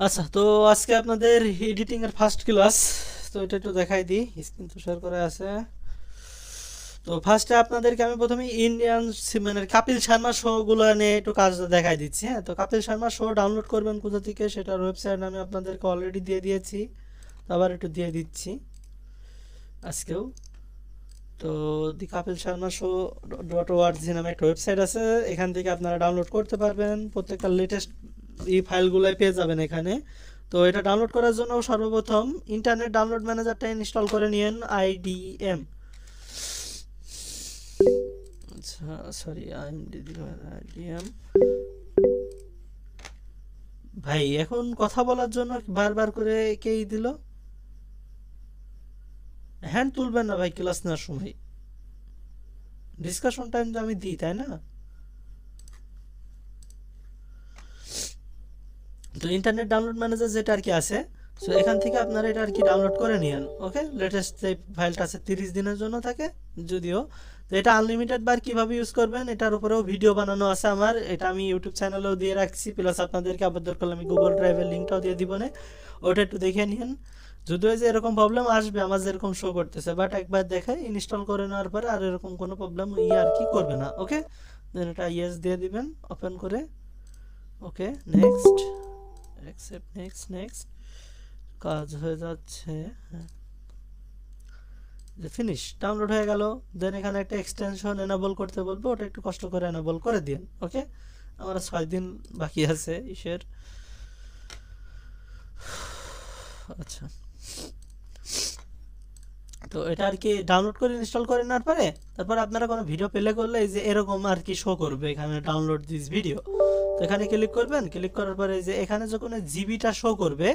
আচ্ছা, তো আজকে আপনাদের এডিটিং এর ফার্স্ট ক্লাস। তো এটা একটু দেখাই দিই, স্ক্রিন তো শেয়ার করা আছে। তো ফার্স্টে আপনাদেরকে আমি প্রথমে ইন্ডিয়ান মানে কাপিল শর্মা শো গুলো নিয়ে একটু কাজ দেখাই দিচ্ছি। হ্যাঁ, তো কাপিল শর্মা শো ডাউনলোড করবেন কোথা থেকে, সেটার ওয়েবসাইট আমি আপনাদেরকে অলরেডি দিয়ে দিয়েছি, তো আবার একটু দিয়ে দিচ্ছি আজকেও। তো দি কাপিল শর্মা শো .org নামে একটা ওয়েবসাইট আছে, এখান থেকে আপনারা ডাউনলোড করতে পারবেন। প্রত্যেকটা লেটেস্ট ফাইলগুলোই পেয়ে যাবেন এখানে। তো এটা ডাউনলোড করার জন্য সর্বপ্রথম ইন্টারনেট ডাউনলোড ম্যানেজারটা ইনস্টল করে নিন, আইডিএম। আচ্ছা, সরি, আইডিএম। ভাই এখন কথা বলার জন্য বারবার করে কেই দিল, হ্যান্ড তুলবেন না ভাই ক্লাস নেওয়ার সময়। ডিসকাশন টাইম তো আমি দিই, তাই না? তো ইন্টারনেট ডাউনলোড ম্যানেজার যেটা আর কি আছে, সো এখান থেকে আপনারা এটা আর কি ডাউনলোড করে নিন। ওকে, লেটেস্ট যে ফাইলটা আছে 30 দিনের জন্য থাকে যদিও। তো এটা আনলিমিটেড বার কিভাবে ইউজ করবেন এটার উপরেও ভিডিও বানানো আছে আমার, এটা আমি ইউটিউব চ্যানেলেও দিয়ে রাখছি, প্লাস আপনাদেরকে আবার দরকার আমি গুগল ড্রাইভের লিঙ্কটাও দিয়ে দিব না, ওটা একটু দেখে নিন। যদিও যে এরকম প্রবলেম আসবে আমার যেরকম শো করতেছে, বাট একবার দেখে ইনস্টল করে নেওয়ার পরে আর এরকম কোনো প্রবলেম আর কি করবে না। ওকে, দেন এটা ইয়েস দিয়ে দিবেন ওপেন করে। ওকে, নেক্সট, অ্যাকসেপ্ট, নেক্সট নেক্সট। কাজ হয়ে যাচ্ছে, হ্যাঁ, যে ফিনিশ ডাউনলোড হয়ে গেল। দেন এখানে একটা এক্সটেনশন এনাবল করতে বলবো, ওটা একটু কষ্ট করে এনাবল করে দিন। ওকে, আমার 6 দিন বাকি আছে ইসের। আচ্ছা, তো এটা আর কি ডাউনলোড করে ইনস্টল করে নেওয়ার পরে তারপর আপনারা কোনো ভিডিও প্লে করলে এই যে এরকম আর কি শো করবে এখানে ডাউনলোড দিস ভিডিও। তো এখানে ক্লিক করবেন, ক্লিক করার পরে যে এখানে যখন জিবিটা শো করবে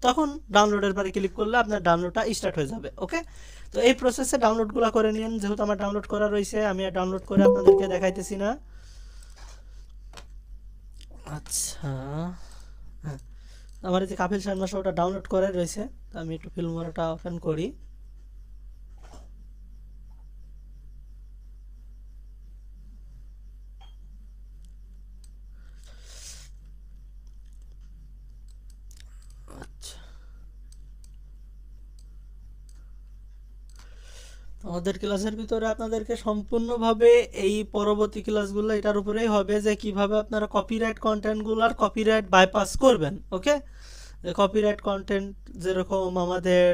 তখন ডাউনলোডের পরে ক্লিক করলে আপনার ডাউনলোডটা স্টার্ট হয়ে যাবে। ওকে, তো এই প্রসেসে ডাউনলোডগুলো করে নিন, যেহেতু আমার ডাউনলোড করা রয়েছে আমি আর ডাউনলোড করে আপনাদেরকে দেখাইতেছি না। আচ্ছা, হ্যাঁ, আমার এই যে কাপিল শর্মা শোটা ডাউনলোড করে রয়েছে, তো আমি একটু ফিল্মোরাটা ওপেন করি। আচ্ছা, আমাদের ক্লাসের ভিতরে আপনাদেরকে সম্পূর্ণভাবে এই পরবর্তী ক্লাসগুলো এটার উপরেই হবে যে কিভাবে আপনারা কপিরাইট কন্টেন্টগুলো আর কপিরাইট বাইপাস করবেন। ওকে, কপিরাইট কন্টেন্ট যেরকম আমাদের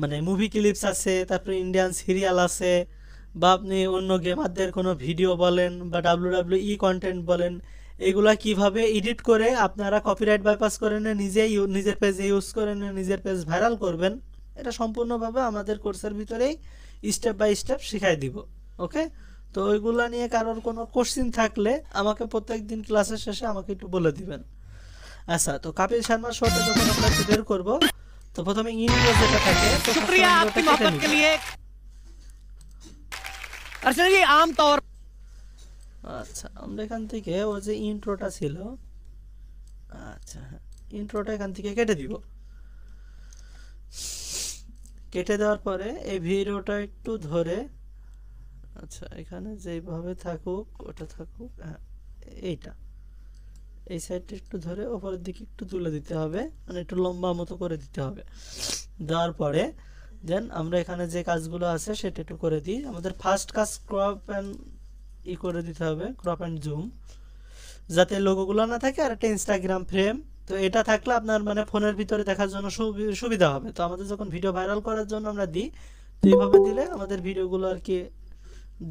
মানে মুভি ক্লিপস আছে, তারপরে ইন্ডিয়ান সিরিয়াল আছে, বা আপনি অন্য গেমারদের কোনো ভিডিও বলেন বা WWE কন্টেন্ট বলেন, এগুলা কিভাবে এডিট করে আপনারা কপিরাইট বাইপাস করে নিয়ে নিজেই নিজের পেজে ইউজ করে নিয়ে নিজের পেজ ভাইরাল করবেন, এটা সম্পূর্ণভাবে আমাদের কোর্সের ভিতরেই স্টেপ বাই স্টেপ শিখাই দিব। ওকে, তো ওইগুলা নিয়ে কারোর কোনো কোশ্চিন থাকলে আমাকে প্রত্যেক দিন ক্লাসের শেষে আমাকে একটু বলে দিবেন। আচ্ছা, তো কাপিল শর্মা শোটা যখন আমরা বের করব, তো প্রথমে ইন্ট্রো যেটা থাকে, তো शुक्रिया आपकी मोहब्बत के लिए। अर्चना जी आमतौर আচ্ছা, আমরা এখান থেকে ওই যে ইন্ট্রোটা ছিল, আচ্ছা হ্যাঁ, ইন্ট্রোটা এখান থেকে কেটে দিব। কেটে দেওয়ার পরে এই ভিডিওটা একটু ধরে, আচ্ছা এখানে যেভাবে থাকুক ওটা থাকুক, হ্যাঁ এইটা, এই সাইডটা একটু ধরে ওপরের দিকে একটু তুলে দিতে হবে, মানে একটু লম্বা মতো করে দিতে হবে। দেওয়ার পরে দেন আমরা এখানে যে কাজগুলো আছে সেটা একটু করে দিই। আমাদের ফার্স্ট কাজ ক্রপ অ্যান্ড করে দিতে হবে, ক্রপ অ্যান্ড জুম, যাতে লোগোগুলো না থাকে, আর একটা ইনস্টাগ্রাম ফ্রেম। তো এটা থাকলে আপনার মানে ফোনের ভিতরে দেখার জন্য সুবিধা হবে। তো আমাদের যখন ভিডিও ভাইরাল করার জন্য আমরা দিই, তো এইভাবে দিলে আমাদের ভিডিওগুলো আর কি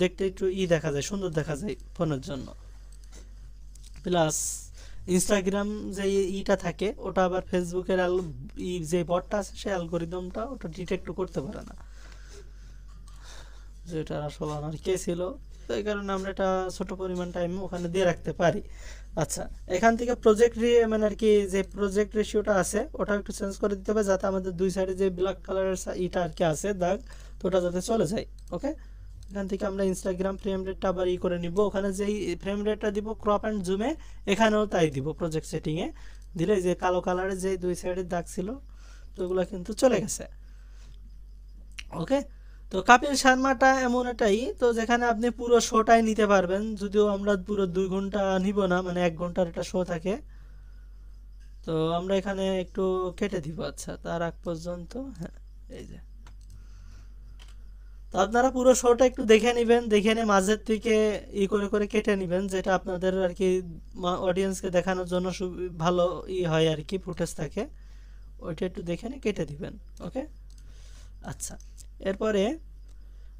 দেখতে একটু দেখা যায়, সুন্দর দেখা যায় ফোনের জন্য। প্লাস ইনস্টাগ্রাম যে ইটা থাকে ওটা আবার ফেসবুকের যে বটটা আছে সেই অ্যালগোরিদমটা ওটা ডিটেক্ট করতে পারে না, যেটা আসলে আমার কে ছিল। তো এই কারণে আমরা এটা ছোট পরিমাণ টাইম ওখানে দিয়ে রাখতে পারি। আচ্ছা, এখান থেকে প্রজেক্ট মানে আর কি যে প্রজেক্ট রেশিওটা আছে ওটা একটু চেঞ্জ করে দিতে হবে, যাতে আমাদের দুই সাইডে যে ব্ল্যাক কালারের ইটা আর কি আছে দাগ, তো ওটা যাতে চলে যায়। ওকে, এখান থেকে আমরা ইনস্টাগ্রাম ফ্রেম রেটটা আবার করে নিব, ওখানে যেই ফ্রেম রেটটা দিব ক্রপ অ্যান্ড জুমে এখানেও তাই দিব, প্রজেক্ট সেটিংয়ে দিলে যে কালো কালারের যে দুই সাইডের দাগ ছিল তো ওগুলো কিন্তু চলে গেছে। ওকে, তো কাপিল শর্মাটা এমন এটাই তো যেখানে আপনি পুরো শোটাই নিতে পারবেন, যদিও আমরা পুরো 2 ঘন্টা নিব না, মানে 1 ঘন্টার একটা শো থাকে। তো আমরা এখানে একটু কেটে দিব। আচ্ছা, তার আগ পর্যন্ত, হ্যাঁ এই যে। তো আপনারা পুরো শোটা একটু দেখে নেবেন, দেখে নিয়ে মাঝের থেকে করে করে কেটে নেবেন, যেটা আপনাদের আর কি অডিয়েন্সকে দেখানোর জন্য ভালো হয় আর কি, ফুটেজ থাকে, ওইটা একটু দেখে নিয়ে কেটে দিবেন। ওকে, আচ্ছা। এরপরে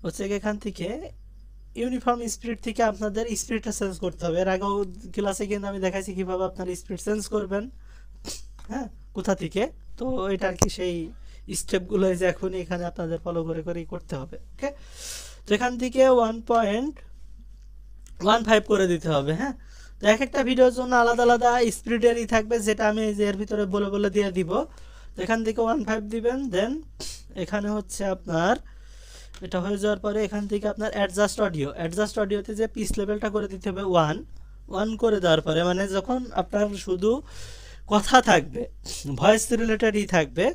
হচ্ছে এখান থেকে ইউনিফর্ম স্পিড থেকে আপনাদের স্পিডটা চেঞ্জ করতে হবে। এর আগেও ক্লাসে কিন্তু আমি দেখাইছি কিভাবে আপনারা স্পিড চেঞ্জ করবেন, হ্যাঁ, কোথা থেকে। তো এটা আর কি সেই স্টেপগুলো যে এখনই এখানে আপনাদের ফলো করে করেই করতে হবে। ওকে, তো এখান থেকে 1.15 করে দিতে হবে। হ্যাঁ, তো এক একটা ভিডিওর জন্য আলাদা আলাদা স্পিডেরই থাকবে, যেটা আমি এই যে এর ভিতরে বলে বলে দিয়ে দিব। তো এখান থেকে 1.5 দিবেন। দেন এখানে হচ্ছে আপনার এটা হয়ে যাওয়ার পরে এখান থেকে আপনার অ্যাডজাস্ট অডিওতে যে পিচ লেভেলটা করে দিতে হবে 1 করে দেওয়ার পরে, মানে যখন আপনার শুধু কথা থাকবে, ভয়েস রিলেটেডই থাকবে,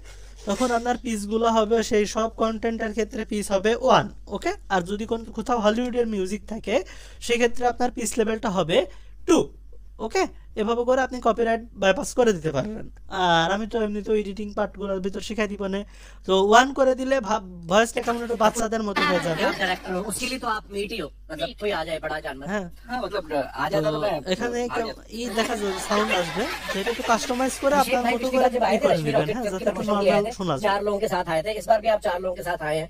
তখন আপনার পিসগুলো হবে সেই সব কন্টেন্টের ক্ষেত্রে পিস হবে 1। ওকে, আর যদি কোথাও হলিউডের মিউজিক থাকে সেক্ষেত্রে আপনার পিস লেভেলটা হবে 2। ওকে, এভাবে করে আপনি কপিরাইট বাইপাস করে দিতে পারবেন। আর আমি তো এমনিতেও এডিটিং পার্টগুলোর ভিতর শিখাই দিব না। তো 1 করে দিলে ভয়েসটা কেমন একটু বাচ্চাদের মতো হয়ে যাবে। डायरेक्टर हो उसके लिए तो आप मीट ही हो, मतलब कोई आ जाए बड़ा जानवर। হ্যাঁ, हाँ मतलब आ जाता तो मैं এখানে দেখা যাবে সাউন্ড আসবে, সেটা একটু কাস্টমাইজ করে ऋषि আপনার भाई মতো पिछली করে बार जब आए थे করে रश्मि নেবেন। रॉकेट হ্যাঁ, जब যাতে के একটু प्रमोशन लिए आए নর্মাল শোনা थे, যায়। 4 लोगों के साथ आए थे। इस बार भी आप 4 लोगों के साथ आए हैं।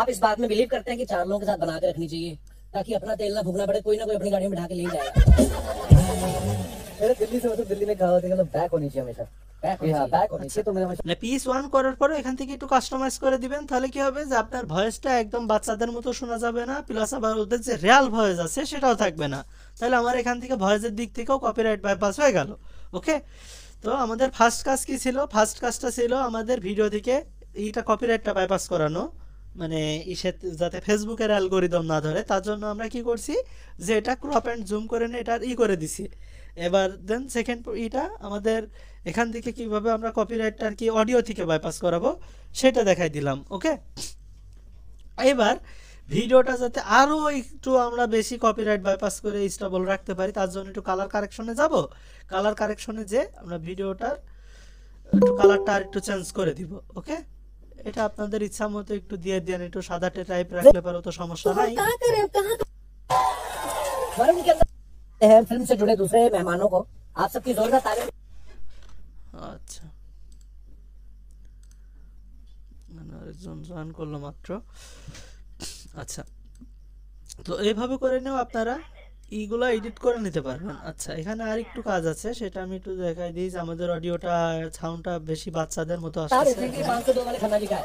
आप इस बात में बिलीव करते हैं कि 4 लोगों के साथ बना के रखनी चाहिए, ताकि अपना तेल ना फूकना पड़े, कोई ना कोई अपनी गाड़ी में बिठा के ले जाएगा। मेरे दिल्ली से मतलब दिल्ली में कहा होता है मतलब बैक होनी चाहिए हमेशा, बैक होनी चाहिए। तो मेरा মানে পিস 1 করার পরে এখান থেকে একটু কাস্টমাইজ করে দিবেন, তাহলে কি হবে যে আপনার ভয়েসটা একদম বাচ্চাদের মতো শোনা যাবে না, প্লাস আবার ওদের যে রিয়াল ভয়েস আছে সেটাও থাকবে না। তাহলে আমার এখান থেকে ভয়েসের দিক থেকেও কপিরাইট বাইপাস হয়ে গেল। ওকে, তো আমাদের ফার্স্ট কাজ কি ছিল? ফার্স্ট কাজটা ছিল আমাদের ভিডিও থেকে এইটা কপিরাইটটা বাইপাস করানো, মানে যাতে ফেসবুকের অ্যালগোরিদম না ধরে, তার জন্য আমরা কি করছি যে এটা ক্রপ অ্যান্ড জুম করে নিয়ে এটা করে দিছি। এবার দেন সেকেন্ড এটা আমাদের এখান থেকে কিভাবে আমরা কপিরাইটটা আর কি অডিও থেকে বাইপাস করাবো সেটা দেখাই দিলাম। ওকে, এবার ভিডিওটা যাতে আরও একটু আমরা বেশি কপিরাইট বাইপাস করে স্টেবল রাখতে পারি, তার জন্য একটু কালার কারেকশনে যাব। কালার কারেকশনে যে আমরা ভিডিওটার একটু কালারটা আর একটু চেঞ্জ করে দিব। ওকে, এটা আপনাদের ইচ্ছা মতো একটু দিয়ে দেন, একটু সাদাটে টাইপ রাখলে পারো তো সমস্যা নাই। फर्म के अंदर हैं फिल्म से जुड़े दूसरे मेहमानों को आप सबकी जोरदार तारीफ। আচ্ছা, মানে আরেকজন জয়েন করলো মাত্র। আচ্ছা, তো এইভাবে করে নিও আপনারা এইগুলো এডিট করে নিতে পারবেন। আচ্ছা, এখানে আর একটু কাজ আছে, সেটা আমি একটু দেখাই দিই যে আমাদের অডিওটা সাউন্ডটা বেশি বাচ্চাদের মতো আসছে। 502 वाले खन्ना जी का है।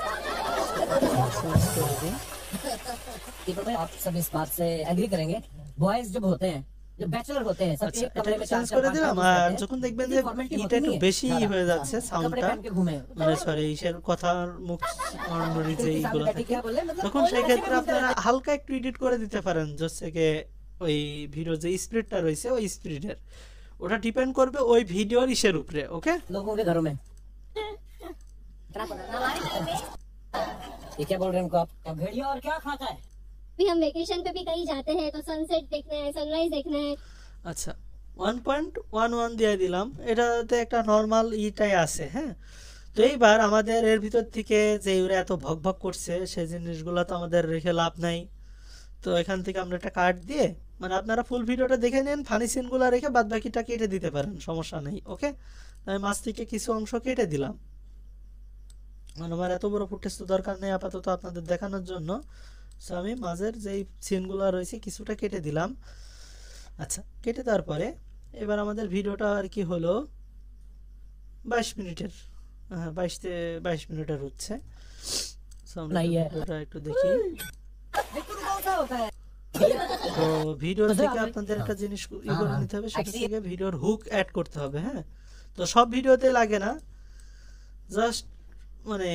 दीपक भाई आप सब इस बात से एग्री करेंगे, बॉयज जब होते हैं, जब बैचलर होते हैं, सब আচ্ছা, एक এটা कमरे में চেঞ্জ 4 করে 5 দিলাম। আর যখন দেখবেন যে এটা একটু বেশি হয়ে যাচ্ছে সাউন্ডটা, মানে সরি ইসের কথার মুখ নড়নড়ি যে এইগুলো থাকে, তখন সেই ক্ষেত্রে আপনারা হালকা একটু এডিট করে দিতে পারেন, হচ্ছে কি ওই ভিডিও যে স্পিডটা রয়েছে ওই স্পিডের, ওটা ডিপেন্ড করবে ওই ভিডিওর ইসের উপরে। ওকে, लोगों के घरों में ये क्या बोल रहे हैं उनको आप भेड़िया और क्या खाता है? भी हम वेकेशन पे भी कहीं जाते हैं तो सनसेट देखना है, सनराइज देखना है। আচ্ছা 1.11 দিয়ে দিলাম, এটাতে একটা নর্মাল ইটাই আছে। হ্যাঁ, তো এইবার আমাদের এর ভিতর থেকে যে ওরা এত ভক ভক করছে সেই জিনিসগুলো তো আমাদের রেখে লাভ নাই। তো এখান থেকে আমরা একটা কাট দিয়ে, মানে আপনারা ফুল ভিডিওটা দেখে নেন, ফানি সিনগুলো রেখে বাদ বাকিটা কেটে দিতে পারেন, সমস্যা নেই। ওকে, আমি মাঝ থেকে কিছু অংশ কেটে দিলাম, মানে আমার এত বড় ফুটেজ তো দরকার নেই আপাতত আপনাদের দেখানোর জন্য। সো আমি মাঝের যেই সিনগুলো রয়েছে কিছুটা কেটে দিলাম। আচ্ছা, কেটে দেওয়ার পরে এবার আমাদের ভিডিওটা আর কি হলো 22 মিনিটের, হ্যাঁ 22 মিনিটের হচ্ছে। সো আমরা ভিডিওটা একটু দেখি। তো ভিডিও থেকে আপনাদের একটা জিনিস করে নিতে হবে, সেটা থেকে ভিডিওর হুক অ্যাড করতে হবে। হ্যাঁ, তো সব ভিডিওতে লাগে না, জাস্ট মানে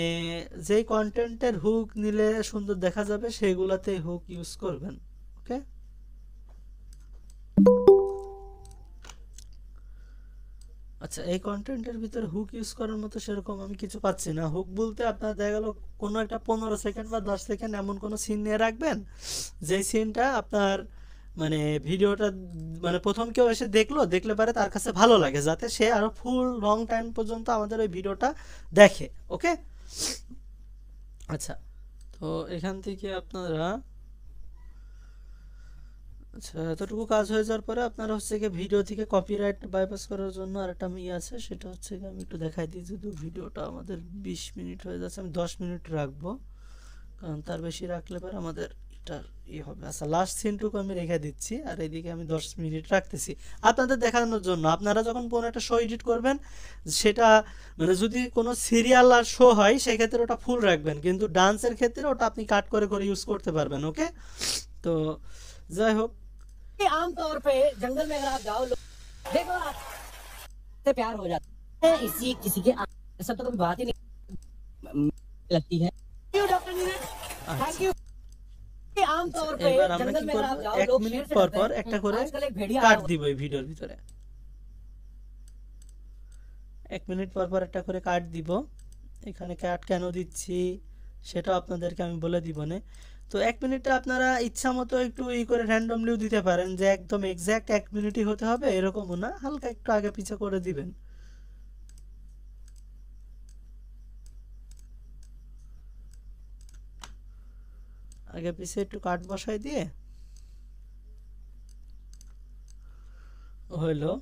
যেই কন্টেন্টের হুক নিলে সুন্দর দেখা যাবে সেইগুলাতে হুক ইউজ করবেন। ওকে, আচ্ছা, এই কন্টেন্টের ভিতরে হুক ইউজ করার মতো সেরকম আমি কিছু পাচ্ছি না। হুক বলতে আপনার দেখা গেল কোনো একটা 15 সেকেন্ড বা 10 সেকেন্ড এমন কোনো সিন নিয়ে রাখবেন যেই সিনটা আপনার মানে ভিডিওটা মানে প্রথম কেউ এসে দেখলো, দেখলে পারে তার কাছে ভালো লাগে, যাতে সে আরো ফুল লং টাইম পর্যন্ত আমাদের ওই ভিডিওটা দেখে। ওকে, আচ্ছা, তো এখান থেকে আপনারা, আচ্ছা এতটুকু কাজ হয়ে যাওয়ার পরে আপনারা হচ্ছে কি ভিডিও থেকে কপিরাইট বাইপাস করার জন্য আরেকটা ইয়ে আছে, সেটা হচ্ছে কি আমি একটু দেখাই দিই। যেহেতু ভিডিওটা আমাদের 20 মিনিট হয়ে যাচ্ছে, আমি 10 মিনিট রাখবো, কারণ তার বেশি রাখলে পরে আমাদের এটার ই হবে। আচ্ছা, লাস্ট সিনটুকু আমি রেখে দিচ্ছি, আর এইদিকে আমি 10 মিনিট রাখতেছি আপনাদের দেখানোর জন্য। আপনারা যখন কোনো একটা শো এডিট করবেন, সেটা মানে যদি কোনো সিরিয়াল আর শো হয় সেক্ষেত্রে ওটা ফুল রাখবেন, কিন্তু ডান্সের ক্ষেত্রে ওটা আপনি কাট করে করে ইউজ করতে পারবেন। ওকে, তো যাই হোক, आमतौर पे जंगल में अगर आप जाओ, देखो आपसे प्यार हो जाता है, इसी किसी के ऐसा तो कभी बात ही नहीं लगती है। Doctor Neeraj, thank you. आमतौर पे এবার আমরা जंगल কি में अगर করব, आप जाओ, 1 लोग মিনিট शेर से পর डरते পর हैं। একটা করে आजकल एक भेड़िया কাট आया দিব এই ভিডিওর ভিতরে। 1 মিনিট পর পর একটা করে কাট দিব। এখানে কাট কেন দিচ্ছি সেটা আপনাদেরকে আমি বলে দিব না। তো 1 মিনিটে আপনারা ইচ্ছা মতো একটু ই করে র্যান্ডমলিও দিতে পারেন, যে একদম এক্সাক্ট 1 মিনিটই হতে হবে এরকমও না, হালকা একটু আগে পিছে করে দিবেন। আগে পিছে একটু কাট বসাই দিয়ে হইলো।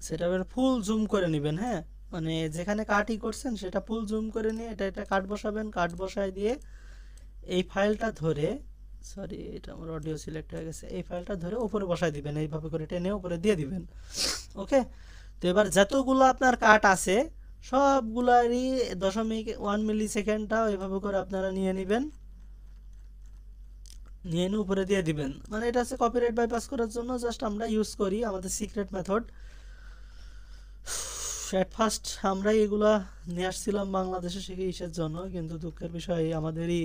সেটা ফুল জুম করে নেবেন, হ্যাঁ, মানে যেখানে কাটই করছেন সেটা ফুল জুম করে নিয়ে এটা কাট বসাবেন। কাট বসায় দিয়ে এই ফাইলটা ধরে, সরি এটা আমার অডিও সিলেক্ট হয়ে গেছে, এই ফাইলটা ধরে উপরে বসায় দিবেন, এইভাবে করে টেনে উপরে দিয়ে দিবেন। ওকে, তো এবার যতগুলো আপনার কাট আছে সবগুলারই 0.1 মিলি সেকেন্ডটা এইভাবে করে আপনারা নিয়ে নেবেন, নিয়ে নিয়ে উপরে দিয়ে দিবেন। মানে এটা হচ্ছে কপিরাইট বাইপাস করার জন্য জাস্ট আমরা ইউজ করি, আমাদের সিক্রেট মেথড। অ্যাট ফার্স্ট আমরা এগুলা নিয়ে আসছিলাম বাংলাদেশে শিখে ইসের জন্য, কিন্তু দুঃখের বিষয় আমাদেরই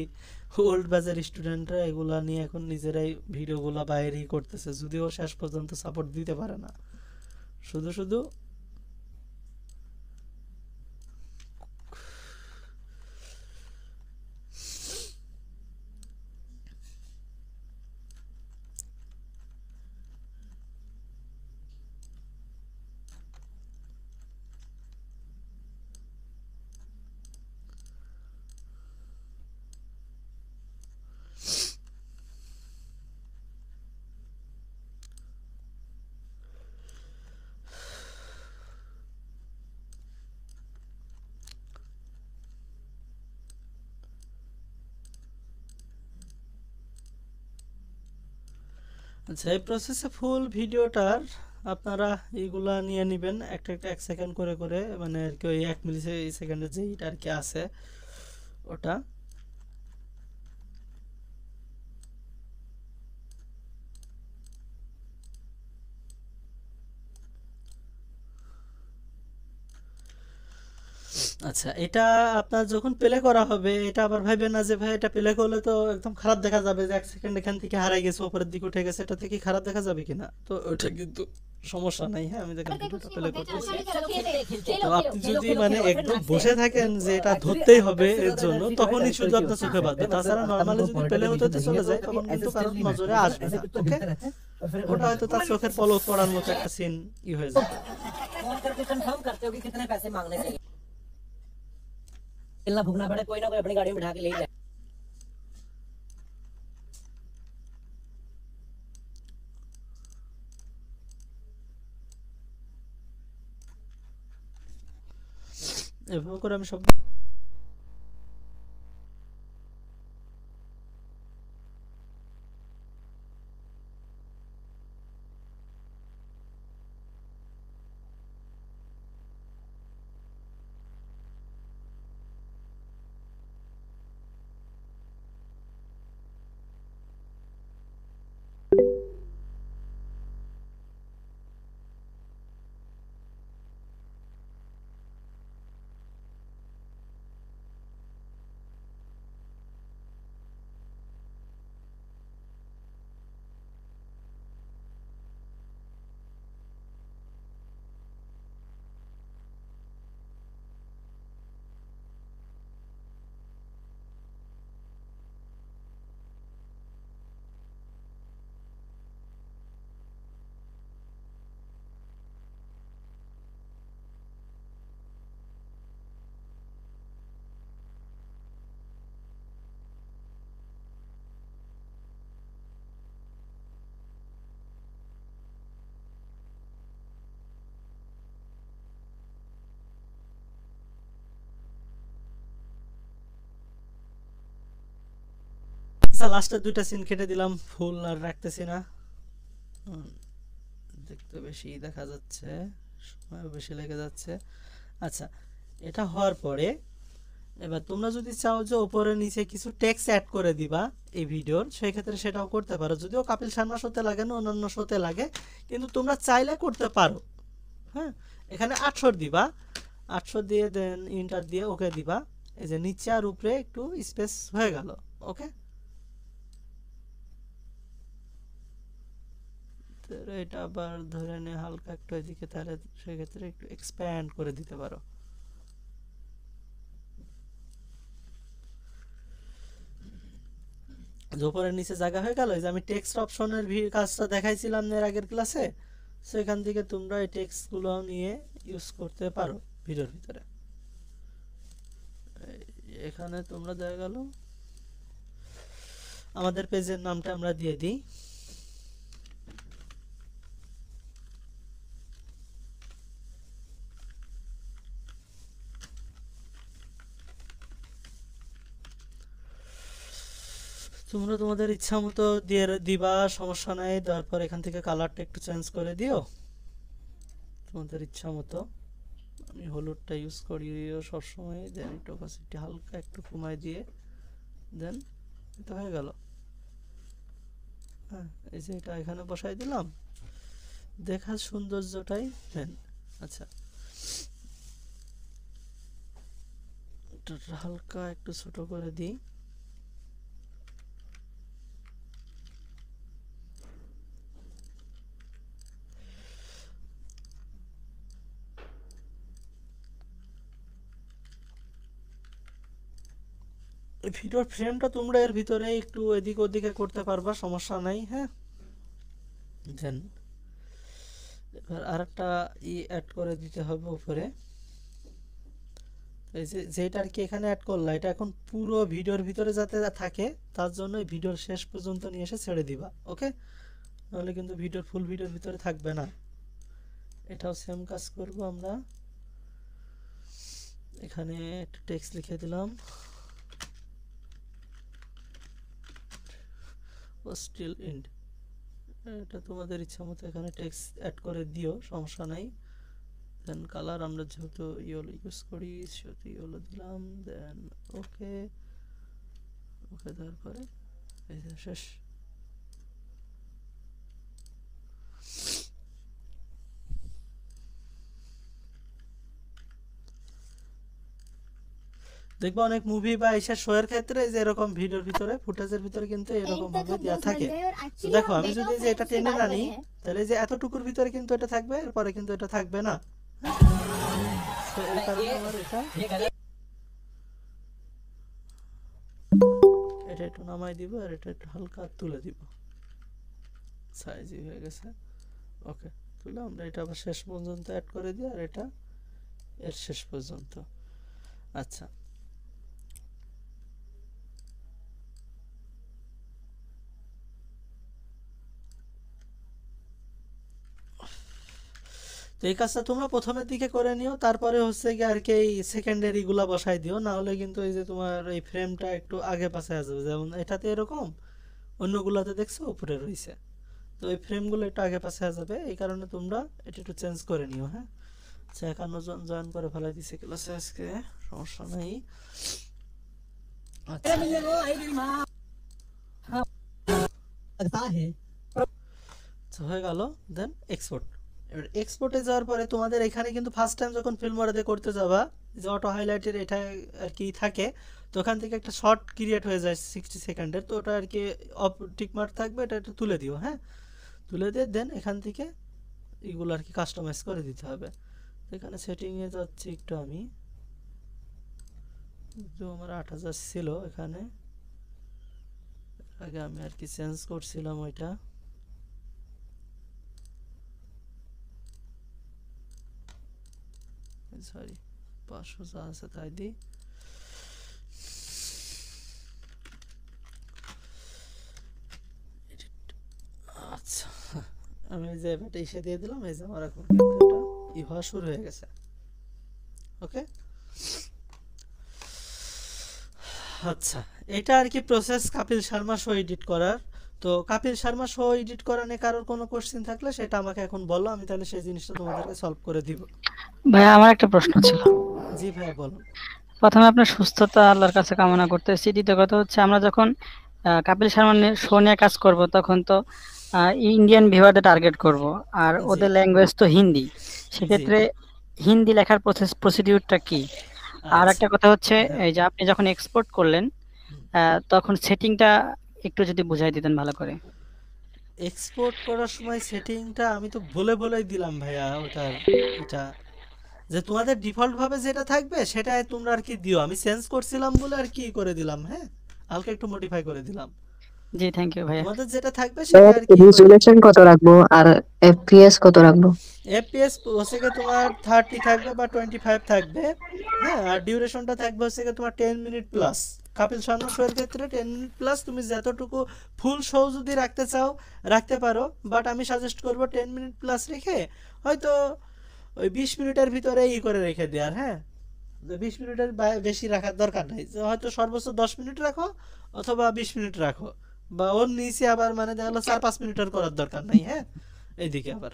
ওল্ড ব্যাচের স্টুডেন্টরা এগুলা নিয়ে এখন নিজেরাই ভিডিওগুলা বাইরেই করতেছে, যদিও শেষ পর্যন্ত সাপোর্ট দিতে পারে না, শুধু শুধু আচ্ছা, এই প্রসেসে ফুল ভিডিওটার আপনারা এইগুলা নিয়ে নেবেন একটা একটা 1 সেকেন্ড করে করে, মানে আর কি ওই 1 মিলি সেকেন্ডের যেটা আর কি আছে ওটা। আচ্ছা, এটা আপনার যখন প্লে করা হবে এটা আবার ভাইবেন না যে ভাই এটা প্লে করলে তো একদম খারাপ দেখা যাবে, যে 1 সেকেন্ড এখান থেকে হারাই গেছে উপরের দিকে উঠে গেছে, এটা থেকে খারাপ দেখা যাবে কিনা, তো ওটা কিন্তু সমস্যা নাই। হ্যাঁ, আমি দেখেন ভিডিওটা প্লে করতেছি। তো আপনি যদি মানে একদম বসে থাকেন যে এটা ধরতেই হবে এর জন্য, তখনই শুধু আপনার চোখে বাঁধবে, তাছাড়া নর্মালি যদি প্লে হতে হতে চলে যায় তখন কিন্তু কারোর নজরে আসবে না। ওকে, ওটা হয়তো তার চোখের পলক পড়ার মতো একটা সিন ই হয়ে যাবে। फोन करके कंफर्म करते हो कि कितने पैसे मांगने चाहिए, मिलना भुगना पड़े, कोई ना कोई अपनी गाड़ी में बिठा के ले जाए। এভাবে করে আমি সব আচ্ছা লাস্টের দুইটা সিন কেটে দিলাম, ফুল আর রাখতেছি না, দেখতে বেশি দেখা যাচ্ছে, সময় বেশি লেগে যাচ্ছে। আচ্ছা এটা হওয়ার পরে এবার তোমরা যদি চাও যে উপরে নিচে কিছু টেক্সট অ্যাড করে দিবা এই ভিডিওর, সেই ক্ষেত্রে সেটাও করতে পারো, যদিও কাপিল শর্মা শোতে লাগে না, অন্যান্য শোতে লাগে, কিন্তু তোমরা চাইলে করতে পারো। হ্যাঁ, এখানে 800 দিবা, 800 দিয়ে দেন ইন্টার দিয়ে ওকে দিবা, এই যে নিচে আর উপরে একটু স্পেস হয়ে গেল। ওকে, এটা আবার ধরে নে হালকা একটু এদিকে, তাহলে সেক্ষেত্রে একটু এক্সপ্যান্ড করে দিতে পারো। উপরের নিচে জায়গা হয়ে গেল। এই যে আমি টেক্সট অপশনের কাজটা দেখাইছিলাম এর আগের ক্লাসে, সেখান থেকে তোমরা এই টেক্সটগুলো নিয়ে ইউজ করতে পারো ভিডিওর ভিতরে। এখানে তোমরা দেখা গেল আমাদের পেজের নামটা আমরা দিয়ে দিই, তোমরা তোমাদের ইচ্ছা মতো দিয়ে দিবা, সমস্যা নাই। তারপর এখান থেকে কালারটা একটু চেঞ্জ করে দিও তোমাদের ইচ্ছা মতো। আমি হলুদটা ইউজ করি সবসময়, দেন একটু অপাসিটি হালকা একটু কমাই দিয়ে দেন এটা হয়ে গেল। হ্যাঁ, এই যে এটা এখানে বসাই দিলাম, দেখার সৌন্দর্যটাই দেন। আচ্ছা হালকা একটু ছোট করে দিই, ভিডিওর ফ্রেমটা তোমরা এর ভিতরে একটু এদিক ওদিকে করতে পারবা, সমস্যা নাই। হ্যাঁ, দেন এবার আরেকটা অ্যাড করে দিতে হবে উপরে, এই যে যেটা আর কি এখানে অ্যাড করলা, এটা এখন পুরো ভিডিওর ভিতরে যাতে থাকে তার জন্য ভিডিওর শেষ পর্যন্ত নিয়ে এসে ছেড়ে দিবা। ওকে, নাহলে কিন্তু ভিডিওর ফুল ভিডিওর ভিতরে থাকবে না। এটাও সেম কাজ করব আমরা, এখানে একটা টেক্সট লিখে দিলাম, স্টিল এন্ড, এটা তোমাদের ইচ্ছা মতো এখানে টেক্সট অ্যাড করে দিও, সমস্যা নাই। দেন কালার আমরা যেহেতু ইয়েলো ইউজ করি সেহেতু ইয়েলো দিলাম, দেন ওকে, ওকে দেওয়ার পরে এই যে শেষ। দেখবো অনেক মুভি বা এইসব শো এর ক্ষেত্রে যে এরকম ভিডিওর ভিতরে ফুটেজের ভিতরে কিন্তু এরকম ভাবে দেওয়া থাকে। দেখো আমি যদি যে এটা টেনে আনি, তাহলে যে এতটুকুর ভিতরে কিন্তু এটা থাকবে, এরপরে কিন্তু এটা থাকবে না। তো এই কারণে আমার এটা একটু নামাই দিব, আর এটা একটু হালকা তুলে দিব, সাইজই হয়ে গেছে। ওকে, তুলে আমরা এটা আবার শেষ পর্যন্ত অ্যাড করে দিই, আর এটা এর শেষ পর্যন্ত। আচ্ছা তো এই কাজটা তোমরা প্রথমের দিকে করে নিও, তারপরে হচ্ছে কি আর কি এই সেকেন্ডারি গুলা বসাই দিও, না হলে কিন্তু এই যে তোমার এই ফ্রেমটা একটু আগে পাশে আসবে, যেমন এটাতে এরকম, অন্যগুলাতে দেখছো উপরে রয়েছে, তো এই ফ্রেমগুলো একটু আগে পাশে যাবে, এই কারণে তোমরা এটা একটু চেঞ্জ করে নিও। হ্যাঁ, আচ্ছা 51 জন জয়েন করে ফেলাই দিছে ক্লাসে আজকে, সমস্যা নাই। আচ্ছা হয়ে গেল, দেন এক্সপোর্ট। এবার এক্সপোর্টে যাওয়ার পরে তোমাদের এখানে কিন্তু ফার্স্ট টাইম যখন ফিল্মোরাতে করতে যাবা, যে অটো হাইলাইটের এটা আর কি থাকে, তো ওখান থেকে একটা শর্ট ক্রিয়েট হয়ে যায় 60 সেকেন্ডের, তো ওটা আর কি অফ টিকমার্ক থাকবে, এটা একটু তুলে দিও। হ্যাঁ, তুলে দিয়ে দেন এখান থেকে এগুলো আর কি কাস্টমাইজ করে দিতে হবে। তো এখানে সেটিংয়ে যাচ্ছি একটু, আমি তো আমার 8000 ছিল এখানে, আগে আমি আর কি চেঞ্জ করছিলাম ওইটা, সরি 500 যা আছে তাই দিই। আচ্ছা আমি এই যে এটা এসে দিয়ে দিলাম, এই যে আমার এখন এটা হওয়া শুরু হয়ে গেছে। ওকে, আচ্ছা, এটা আর কি process Kapil Sharma show edit করার। তো কাপিল শর্মা শো এডিট করা নিয়ে কারোর কোনো কোশ্চেন থাকলে সেটা আমাকে এখন বলো, আমি তাহলে সেই জিনিসটা তোমাদেরকে সলভ করে দিব। ভাইয়া আমার একটা প্রশ্ন ছিল। জি ভাইয়া বলুন। প্রথমে আপনার সুস্থতা আল্লাহর কাছে কামনা করতেছি। দ্বিতীয় কথা হচ্ছে আমরা যখন কাপিল শর্মা শো নিয়ে কাজ করব তখন তো ইন্ডিয়ান ভিউয়ারদের টার্গেট করব, আর জি ওদের ল্যাঙ্গুয়েজ তো হিন্দি। জি সেক্ষেত্রে হিন্দি লেখার প্রসিডিউরটা কি? আর আচ্ছা একটা কথা হচ্ছে হ্যাঁ এই যে আপনি যখন এক্সপোর্ট করলেন তখন সেটিংটা একটু যদি বুঝাই দিতেন ভালো করে। এক্সপোর্ট করার সময় সেটিংটা আমি তো বলেই দিলাম ভাইয়া ওটার। এটা যে তোমাদের ডিফল্ট ভাবে যেটা থাকবে সেটাই তোমরা আর কি দিও, আমি চেঞ্জ করছিলাম বলে আর কি করে দিলাম, হ্যাঁ হালকা একটু মডিফাই করে দিলাম। জি থ্যাংক ইউ ভাইয়া। তোমাদের যেটা থাকবে সেটা আর কি করে রেজুলেশন কত রাখবো আর এফপিএস কত রাখবো? এফপিএস হচ্ছে গিয়ে তোমার 30 থাকবে বা 25 থাকবে, হ্যাঁ আর ডিউরেশনটা থাকবে হচ্ছে গিয়ে তোমার 10 minute plus. Kapil Sharma show এর ক্ষেত্রে 10 মিনিট প্লাস, তুমি যতটুকু ফুল শো যদি রাখতে চাও রাখতে পারো, বাট আমি সাজেস্ট করব 10 মিনিট প্লাস রেখে হয়তো ওই 20 মিনিটের ভিতরে করে রেখে দেওয়ার, হ্যাঁ 20 মিনিটের বেশি রাখার দরকার নাই, যে হয়তো সর্বোচ্চ 10 মিনিট রাখো অথবা 20 মিনিট রাখো, বা ওর নিচে আবার মানে দেখা গেলো 4-5 মিনিটের করার দরকার নাই, হ্যাঁ এইদিকে আবার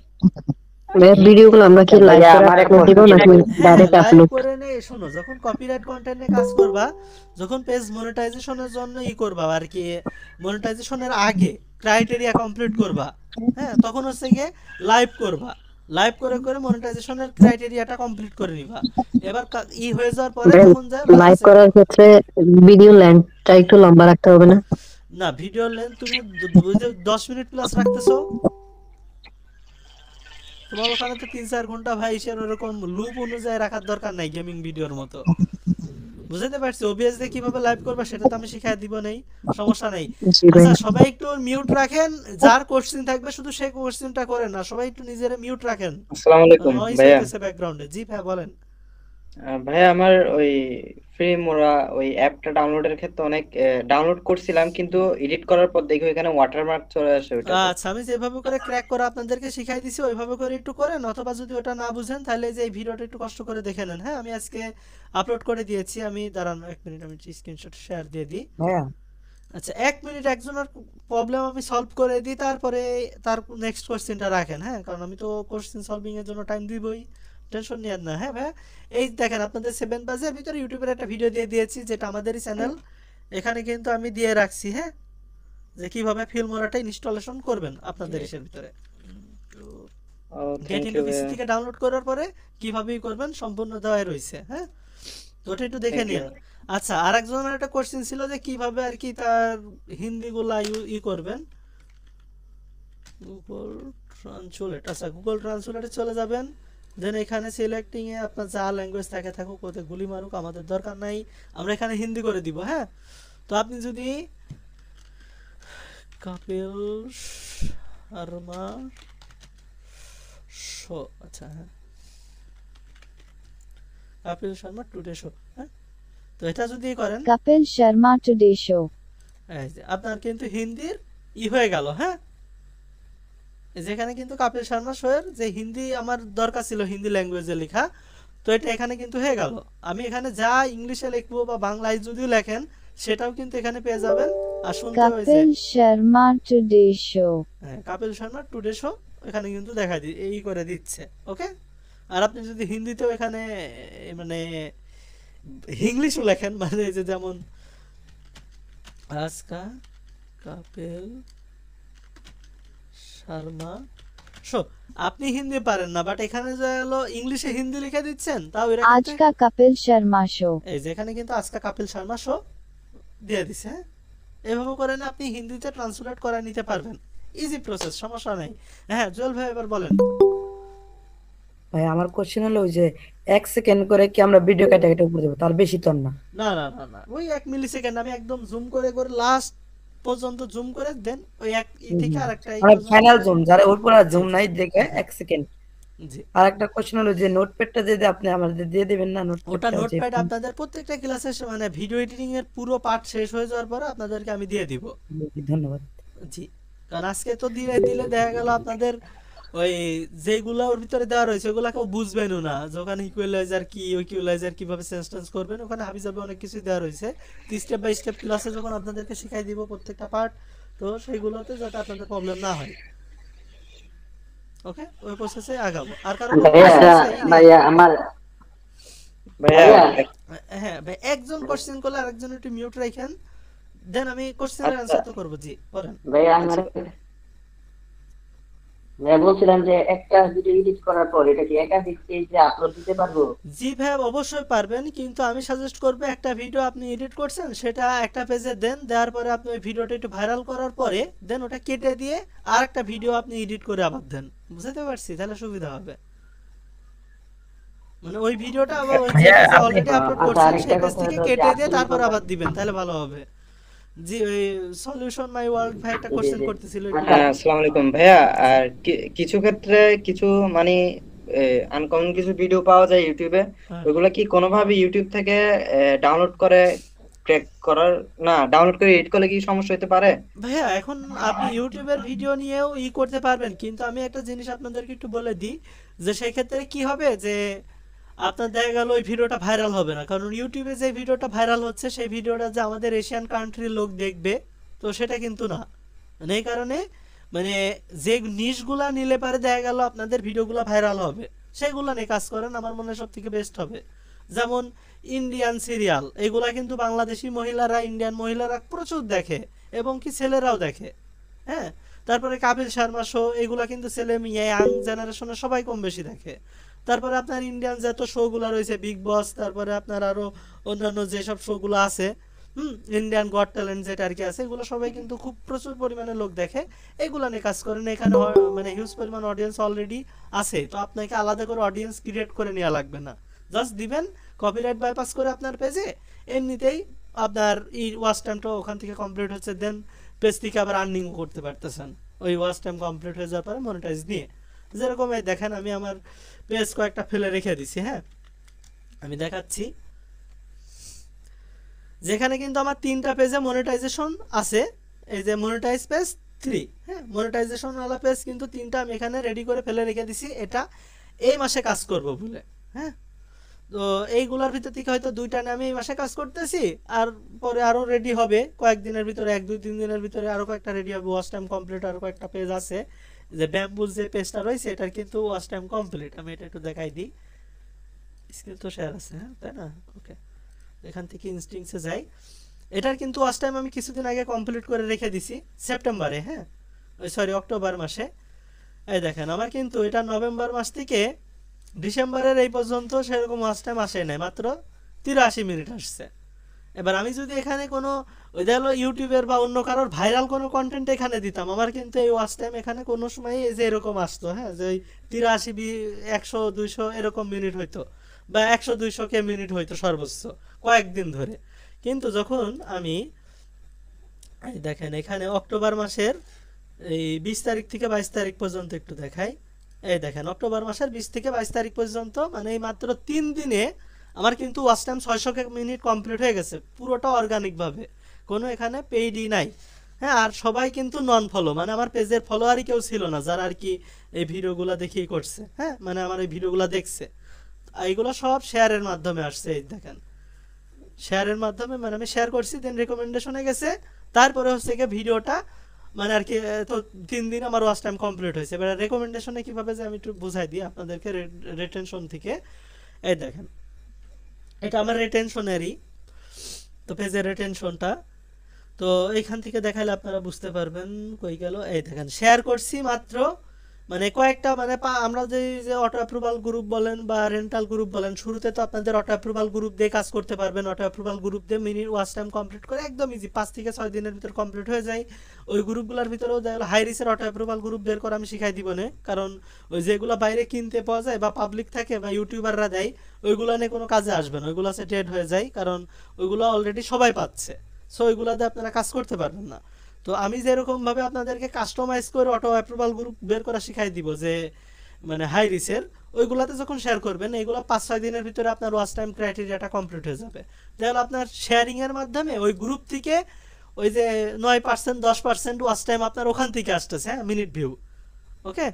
ভিডিও গুলো আমরা কি লাইভ করে আপলোড দিব নাকি হ্যাঁ ডাইরেক্ট লাইভ আপলোড? করে নে। শোনো, যখন কপিরাইট কন্টেন্টে কাজ করবা, যখন পেজ মনিটাইজেশনের জন্য করবা আর কি, মনিটাইজেশনের আগে ক্রাইটেরিয়া কমপ্লিট করবা, হ্যাঁ তখন হচ্ছে গিয়ে লাইভ করবা, লাইভ করে করে মনিটাইজেশনের ক্রাইটেরিয়াটা কমপ্লিট করে নিবা। এবার হয়ে যাওয়ার পরে তখন যা লাইভ করার ক্ষেত্রে ভিডিও লেন্থটা একটু লম্বা রাখতে হবে না? না ভিডিও লেন্থ তুমি 10 মিনিট প্লাস রাখতেছো, তোমার ওখানে তো 3-4 ঘন্টা ভাই এর ওরকম লুপ অনুযায়ী রাখার দরকার নাই গেমিং ভিডিওর মতো, বুঝতে পারছি। ওবিএস দিয়ে কিভাবে লাইভ করবা সেটা তো আমি শিখাই দিব নাই, সমস্যা নাই। জি ভাই। আচ্ছা সবাই একটু মিউট রাখেন, যার কোশ্চেন থাকবে শুধু সেই কোশ্চেনটা করেন না, সবাই একটু নিজেরা মিউট রাখেন, আসসালামু আলাইকুম নয়েজ ভাইয়া। হইতেছে ব্যাকগ্রাউন্ডে। জি ভাই বলেন। ভাইয়া আমার ওই ফ্রি মোরা ওই অ্যাপটা ডাউনলোডের ক্ষেত্রে অনেক ডাউনলোড করছিলাম, কিন্তু এডিট করার পর দেখি ওইখানে ওয়াটারমার্ক চলে আসে ওইটাতে। আচ্ছা আমি যেভাবে করে ক্র্যাক করা আপনাদেরকে শিখাই দিছি ওইভাবে করে একটু করেন, অথবা যদি ওটা না বুঝেন তাহলে যে এই ভিডিওটা একটু কষ্ট করে দেখে নেন, হ্যাঁ আমি আজকে আপলোড করে দিয়েছি। আমি দাঁড়ান 1 মিনিট, আমি স্ক্রিনশট শেয়ার দিয়ে দিই। ভাইয়া আচ্ছা 1 মিনিট একজনের প্রবলেম আমি সলভ করে দিই, তারপরে তার নেক্সট কোশ্চেনটা রাখেন, হ্যাঁ কারণ আমি তো কোশ্চেন সলভিং এর জন্য টাইম দিবই, টেনশন নিয়েন না। হ্যাঁ ভাই এই দেখেন আপনাদের 7 বাজের ভিতরে ইউটিউবের একটা ভিডিও দিয়ে দিয়েছি, যেটা আমাদেরই চ্যানেল, এখানে কিন্তু আমি দিয়ে রাখছি, হ্যাঁ যে কিভাবে ফিল্মোরাটা ইনস্টলেশন করবেন আপনাদের ইসের ভিতরে। ও গেট থ্যাংক ইনটু ইউ পিসি ভাইয়া। থেকে ডাউনলোড করার পরে কিভাবে করবেন সম্পূর্ণ দেওয়া রয়েছে, হ্যাঁ তো ওটা একটু দেখে থ্যাংক ইউ। নিন। আচ্ছা আরেকজনের একটা কোশ্চেন ছিল যে কিভাবে আর কি তার হিন্দিগুলা করবেন গুগল ট্রান্সলেট। আচ্ছা গুগল ট্রান্সলেটে চলে যাবেন, দেন এখানে সিলেক্টিং এ আপনার যা ল্যাঙ্গুয়েজ থাকে থাকুক, ওতে গুলি মারুক আমাদের দরকার নাই, আমরা এখানে হিন্দি করে দিব, হ্যাঁ তো আপনি যদি কাপিল শর্মা শো, আচ্ছা হ্যাঁ কাপিল শর্মা টুডে শো, হ্যাঁ তো এটা যদি করেন Kapil Sharma Today Show. এই যে আপনার কিন্তু হিন্দির হয়ে গেল, হ্যাঁ যেখানে কিন্তু কাপিল শর্মা শো এর যে হিন্দি আমার দরকার ছিল হিন্দি ল্যাঙ্গুয়েজে লেখা, তো এটা এখানে কিন্তু হয়ে গেল। আমি এখানে যা ইংলিশে লিখবো বা বাংলায় যদিও লেখেন সেটাও কিন্তু এখানে পেয়ে যাবেন। আর শুনতে হয়েছে Kapil Sharma Today Show. হ্যাঁ কাপিল শর্মা টুডে শো এখানে কিন্তু দেখা এই করে দিচ্ছে, ওকে। আর আপনি যদি হিন্দিতেও এখানে মানে ইংলিশও লেখেন, মানে এই যে যেমন আজকা কাপিল শর্মা শো, আপনি হিন্দি পারেন না বাট এখানে যে হলো ইংলিশে হিন্দি লিখে দিচ্ছেন, তাও এরা आज কিন্তু का Kapil Sharma Show. এই যে এখানে কিন্তু আজকা কাপিল শর্মা শো দিয়ে দিছে, হ্যাঁ এভাবে করে না আপনি হিন্দিতে ট্রান্সলেট করে নিতে পারবেন, ইজি প্রসেস, সমস্যা নেই। হ্যাঁ জুয়েল ভাই এবার বলেন। ভাই আমার কোশ্চেন হলো ওই যে 1 সেকেন্ড করে কি আমরা ভিডিও কেটে কেটে উপরে দেবো, তার বেশি তো না? না না না না ওই 1 মিলি সেকেন্ড আমি একদম জুম করে করে লাস্ট পর্যন্ত জুম করে দেন, ওই এক থেকে আরেকটা এই মানে পর্যন্ত। ফাইনাল জুম, যারা ওর পর জুম নাই দেখে 1 সেকেন্ড। জি আর একটা কোশ্চেন হলো যে নোটপ্যাডটা যদি আপনি আমাদের দিয়ে দিবেন না, ওটা নোটপ্যাডটা নোটপ্যাড আপনাদের প্রত্যেকটা ক্লাসে মানে ভিডিও এডিটিং এর পুরো পার্ট শেষ হয়ে যাওয়ার পরে আপনাদেরকে আমি দিয়ে দিব। ধন্যবাদ। জি কারণ আজকে তো দিলে দিলে দেখা গেল আপনাদের ওই যেগুলা ওর ভিতরে দেওয়া রয়েছে ওগুলা কেউ বুঝবেনও না, যে ওখানে ইকুয়ালাইজার কি, ইকুয়ালাইজার কিভাবে চেঞ্জ করবেন, ওখানে হাবিজাবি অনেক কিছু দেওয়া রয়েছে। স্টেপ বাই স্টেপ ক্লাসে যখন আপনাদেরকে শিখাই দিব প্রত্যেকটা পার্ট, তো সেইগুলোতে যাতে আপনাদের প্রবলেম না হয়। ওকে, ওই প্রসেসে আগাবো। আর কারণ ভাইয়া হ্যাঁ ভাই, একজন কোশ্চেন করলে আরেকজন একটু মিউট রাখেন, দেন আমি কোশ্চেনের অ্যানসার তো করব। জি করেন ভাইয়া বলছিলাম যে একটা ভিডিও এডিট করার পর এটা কি একাধিক পেজে আপলোড দিতে পারবো? জি ভাই, অবশ্যই পারবেন, কিন্তু আমি সাজেস্ট করব একটা ভিডিও আপনি এডিট করছেন সেটা একটা পেজে দেন, দেওয়ার পরে আপনি ওই ভিডিওটা একটু ভাইরাল করার পরে দেন ওটা কেটে দিয়ে আর একটা ভিডিও আপনি এডিট করে আবার দেন। বুঝতে পারছি? তাহলে সুবিধা হবে। মানে ওই ভিডিওটা আবার ওই যে পেজে অলরেডি আপলোড করছেন সেই পেজ থেকে কেটে দিয়ে তারপর আবার দিবেন, তাহলে ভালো হবে। জি, ওই সলিউশন মাই ওয়ার্ল্ড ভাই একটা কোশ্চেন করতেছিল। হ্যাঁ, আসসালামু আলাইকুম ভাইয়া। আর কিছু ক্ষেত্রে কিছু মানে আনকমন কিছু ভিডিও পাওয়া যায় ইউটিউবে, ওইগুলা কি কোনোভাবে ইউটিউব থেকে ডাউনলোড করে ক্র্যাক করার, না ডাউনলোড করে এডিট করলে কি সমস্যা হতে পারে? ভাইয়া এখন আপনি ইউটিউবের ভিডিও নিয়েও করতে পারবেন, কিন্তু আমি একটা জিনিস আপনাদেরকে একটু বলে দিই, যে সেই ক্ষেত্রে কি হবে, যে আপনার দেখা গেল ওই ভিডিওটা ভাইরাল হবে না, কারণ ইউটিউবে যে ভিডিওটা ভাইরাল হচ্ছে সেই ভিডিওটা যে আমাদের এশিয়ান কান্ট্রির লোক দেখবে, তো সেটা কিন্তু না। মানে এই কারণে মানে যে নিশগুলা নিলে পারে দেখা গেল আপনাদের ভিডিওগুলো ভাইরাল হবে, সেগুলো নিয়ে কাজ করেন, আমার মনে হয় সব থেকে বেস্ট হবে। যেমন ইন্ডিয়ান সিরিয়াল, এগুলা কিন্তু বাংলাদেশি মহিলারা, ইন্ডিয়ান মহিলারা প্রচুর দেখে, এবং কি ছেলেরাও দেখে। হ্যাঁ, তারপরে কাপিল শর্মা শো, এগুলা কিন্তু ছেলে মেয়ে ইয়াং জেনারেশনের সবাই কম বেশি দেখে। তারপরে আপনার ইন্ডিয়ান যত শোগুলো রয়েছে, বিগ বস, তারপরে আপনার আরো অন্যান্য যেসব শোগুলো আছে, ইন্ডিয়ান গট ট্যালেন্ট যেটা আর কি আছে, এগুলো সবাই কিন্তু খুব প্রচুর পরিমাণে লোক দেখে, এগুলো নিয়ে কাজ করেন। এখানে মানে হিউজ পরিমাণ অডিয়েন্স অলরেডি আছে, তো আপনাকে আলাদা করে অডিয়েন্স ক্রিয়েট করে নেওয়া লাগবে না, জাস্ট দিবেন কপিরাইট বাইপাস করে আপনার পেজে, এমনিতেই আপনার ওয়াচ টাইমটা ওখান থেকে কমপ্লিট হচ্ছে, দেন পেজ থেকে আবার আর্নিং করতে পারতেছেন ওই ওয়াচ টাইম কমপ্লিট হয়ে যাওয়ার পরে মনিটাইজ নিয়ে। যেরকম এই দেখেন আমি আমার পেজ কয়েকটা ফেলে রেখে দিছি। হ্যাঁ, আমি দেখাচ্ছি, যেখানে কিন্তু আমার 3টা পেজে মনিটাইজেশন আছে। এই যে মনিটাইজ পেজ 3, হ্যাঁ, মনিটাইজেশন ওয়ালা পেজ কিন্তু 3টা আমি এখানে রেডি করে ফেলে রেখে দিছি, এটা এই মাসে কাজ করব বলে। হ্যাঁ, তো এইগুলোর ভিতর থেকে হয়তো 2টা আমি এই মাসে কাজ করতেছি, আর পরে আরো রেডি হবে কয়েকদিনের ভিতরে, 1-2-3 দিনের ভিতরে আরো কয়েকটা রেডি হবে। ওয়াচ টাইম কমপ্লিট আরো কয়েকটা পেজ আছে, যে ব্যাম্বুল যে পেজটা রয়েছে এটার কিন্তু ওয়াচ টাইম কমপ্লিট। আমি এটা একটু দেখাই দিই, স্ক্রিন তো শেয়ার আছে, হ্যাঁ তাই না? ওকে, এখান থেকে ইনস্টিংসে যাই। এটার কিন্তু ওয়াচ টাইম আমি কিছুদিন আগে কমপ্লিট করে রেখে দিছি সেপ্টেম্বরে, হ্যাঁ সরি অক্টোবর মাসে। এই দেখেন আমার কিন্তু এটা নভেম্বর মাস থেকে ডিসেম্বরের এই পর্যন্ত সেরকম ওয়াচ টাইম আসে নাই, মাত্র 83 মিনিট আসছে। এবার আমি যদি এখানে কোনো ওই দেখলো ইউটিউবের বা অন্য কারোর ভাইরাল কোনো কন্টেন্ট এখানে দিতাম, আমার কিন্তু এই ওয়াচ টাইম এখানে কোনো সময় এই যে এরকম আসতো, হ্যাঁ, যে 83, 100, 200 এরকম মিনিট হইতো, বা 100-200 কে মিনিট হইতো সর্বোচ্চ কয়েকদিন ধরে। কিন্তু যখন আমি এই দেখেন এখানে অক্টোবর মাসের এই 20 তারিখ থেকে 22 তারিখ পর্যন্ত একটু দেখাই। এই দেখেন অক্টোবর মাসের 20 থেকে 22 তারিখ পর্যন্ত, মানে এই মাত্র 3 দিনে আমার কিন্তু ওয়াচ টাইম 600 মিনিট কমপ্লিট হয়ে গেছে, পুরোটা অর্গানিক ভাবে, কোনো এখানে পেইডই নাই। হ্যাঁ, আর সবাই কিন্তু নন ফলো, মানে আমার পেজের ফলোয়ারই কেউ ছিল না যারা আর কি এই ভিডিওগুলো দেখেই করছে। হ্যাঁ, মানে আমার এই ভিডিওগুলো দেখছে, এইগুলো সব শেয়ারের মাধ্যমে আসছে। এই দেখেন শেয়ারের মাধ্যমে, মানে আমি শেয়ার করছি, দেন রেকমেন্ডেশনে গেছে, তারপরে হচ্ছে গিয়ে ভিডিওটা মানে আর কি, তো 3 দিন আমার ওয়াচ টাইম কমপ্লিট হয়েছে। এবার রেকমেন্ডেশনে কিভাবে যে আমি একটু বুঝাই দিই আপনাদেরকে রিটেনশন থেকে। এই দেখেন এটা আমার রিটেনশনেরই, তো পেজের রিটেনশনটা, তো এইখান থেকে দেখাইলে আপনারা বুঝতে পারবেন কই গেল। এই দেখেন শেয়ার করছি মাত্র, মানে কয়েকটা, মানে আমরা যে অটো অ্যাপ্রুভাল গ্রুপ বলেন বা রেন্টাল গ্রুপ বলেন, শুরুতে তো আপনাদের অটো অ্যাপ্রুভাল গ্রুপ দিয়ে কাজ করতে পারবেন। অটো অ্যাপ্রুভাল গ্রুপ দিয়ে মিনিট ওয়াচ টাইম কমপ্লিট করে একদম ইজি, 5 থেকে 6 দিনের ভিতর কমপ্লিট হয়ে যায়। ওই গ্রুপগুলোর ভিতরেও দেখা গেলো হাই রিসের অটো অ্যাপ্রুভাল গ্রুপ বের করে আমি শিখাই দিব না, কারণ ওই যেগুলো বাইরে কিনতে পাওয়া যায় বা পাবলিক থাকে বা ইউটিউবাররা দেয়, ওইগুলো নিয়ে কোনো কাজে আসবে না, ওইগুলো ডেড হয়ে যায়, কারণ ওইগুলো অলরেডি সবাই পাচ্ছে। সো ওইগুলোতে আপনারা কাজ করতে পারবেন না। তো আমি যেরকম ভাবে আপনাদেরকে কাস্টমাইজ করে অটো অ্যাপ্রুভাল গ্রুপ বের করা শিখাই দিব, যে মানে হাই রিসের, ওইগুলাতে যখন শেয়ার করবেন এগুলো 5-6 দিনের ভিতরে আপনার ওয়াচ টাইম ক্রাইটেরিয়াটা কমপ্লিট হয়ে যাবে। তাহলে আপনার শেয়ারিং এর মাধ্যমে ওই গ্রুপ থেকে ওই যে 9%, 10% ওয়াচ টাইম আপনার ওখান থেকে আসতেছে, হ্যাঁ, মিনিট ভিউ। ওকে,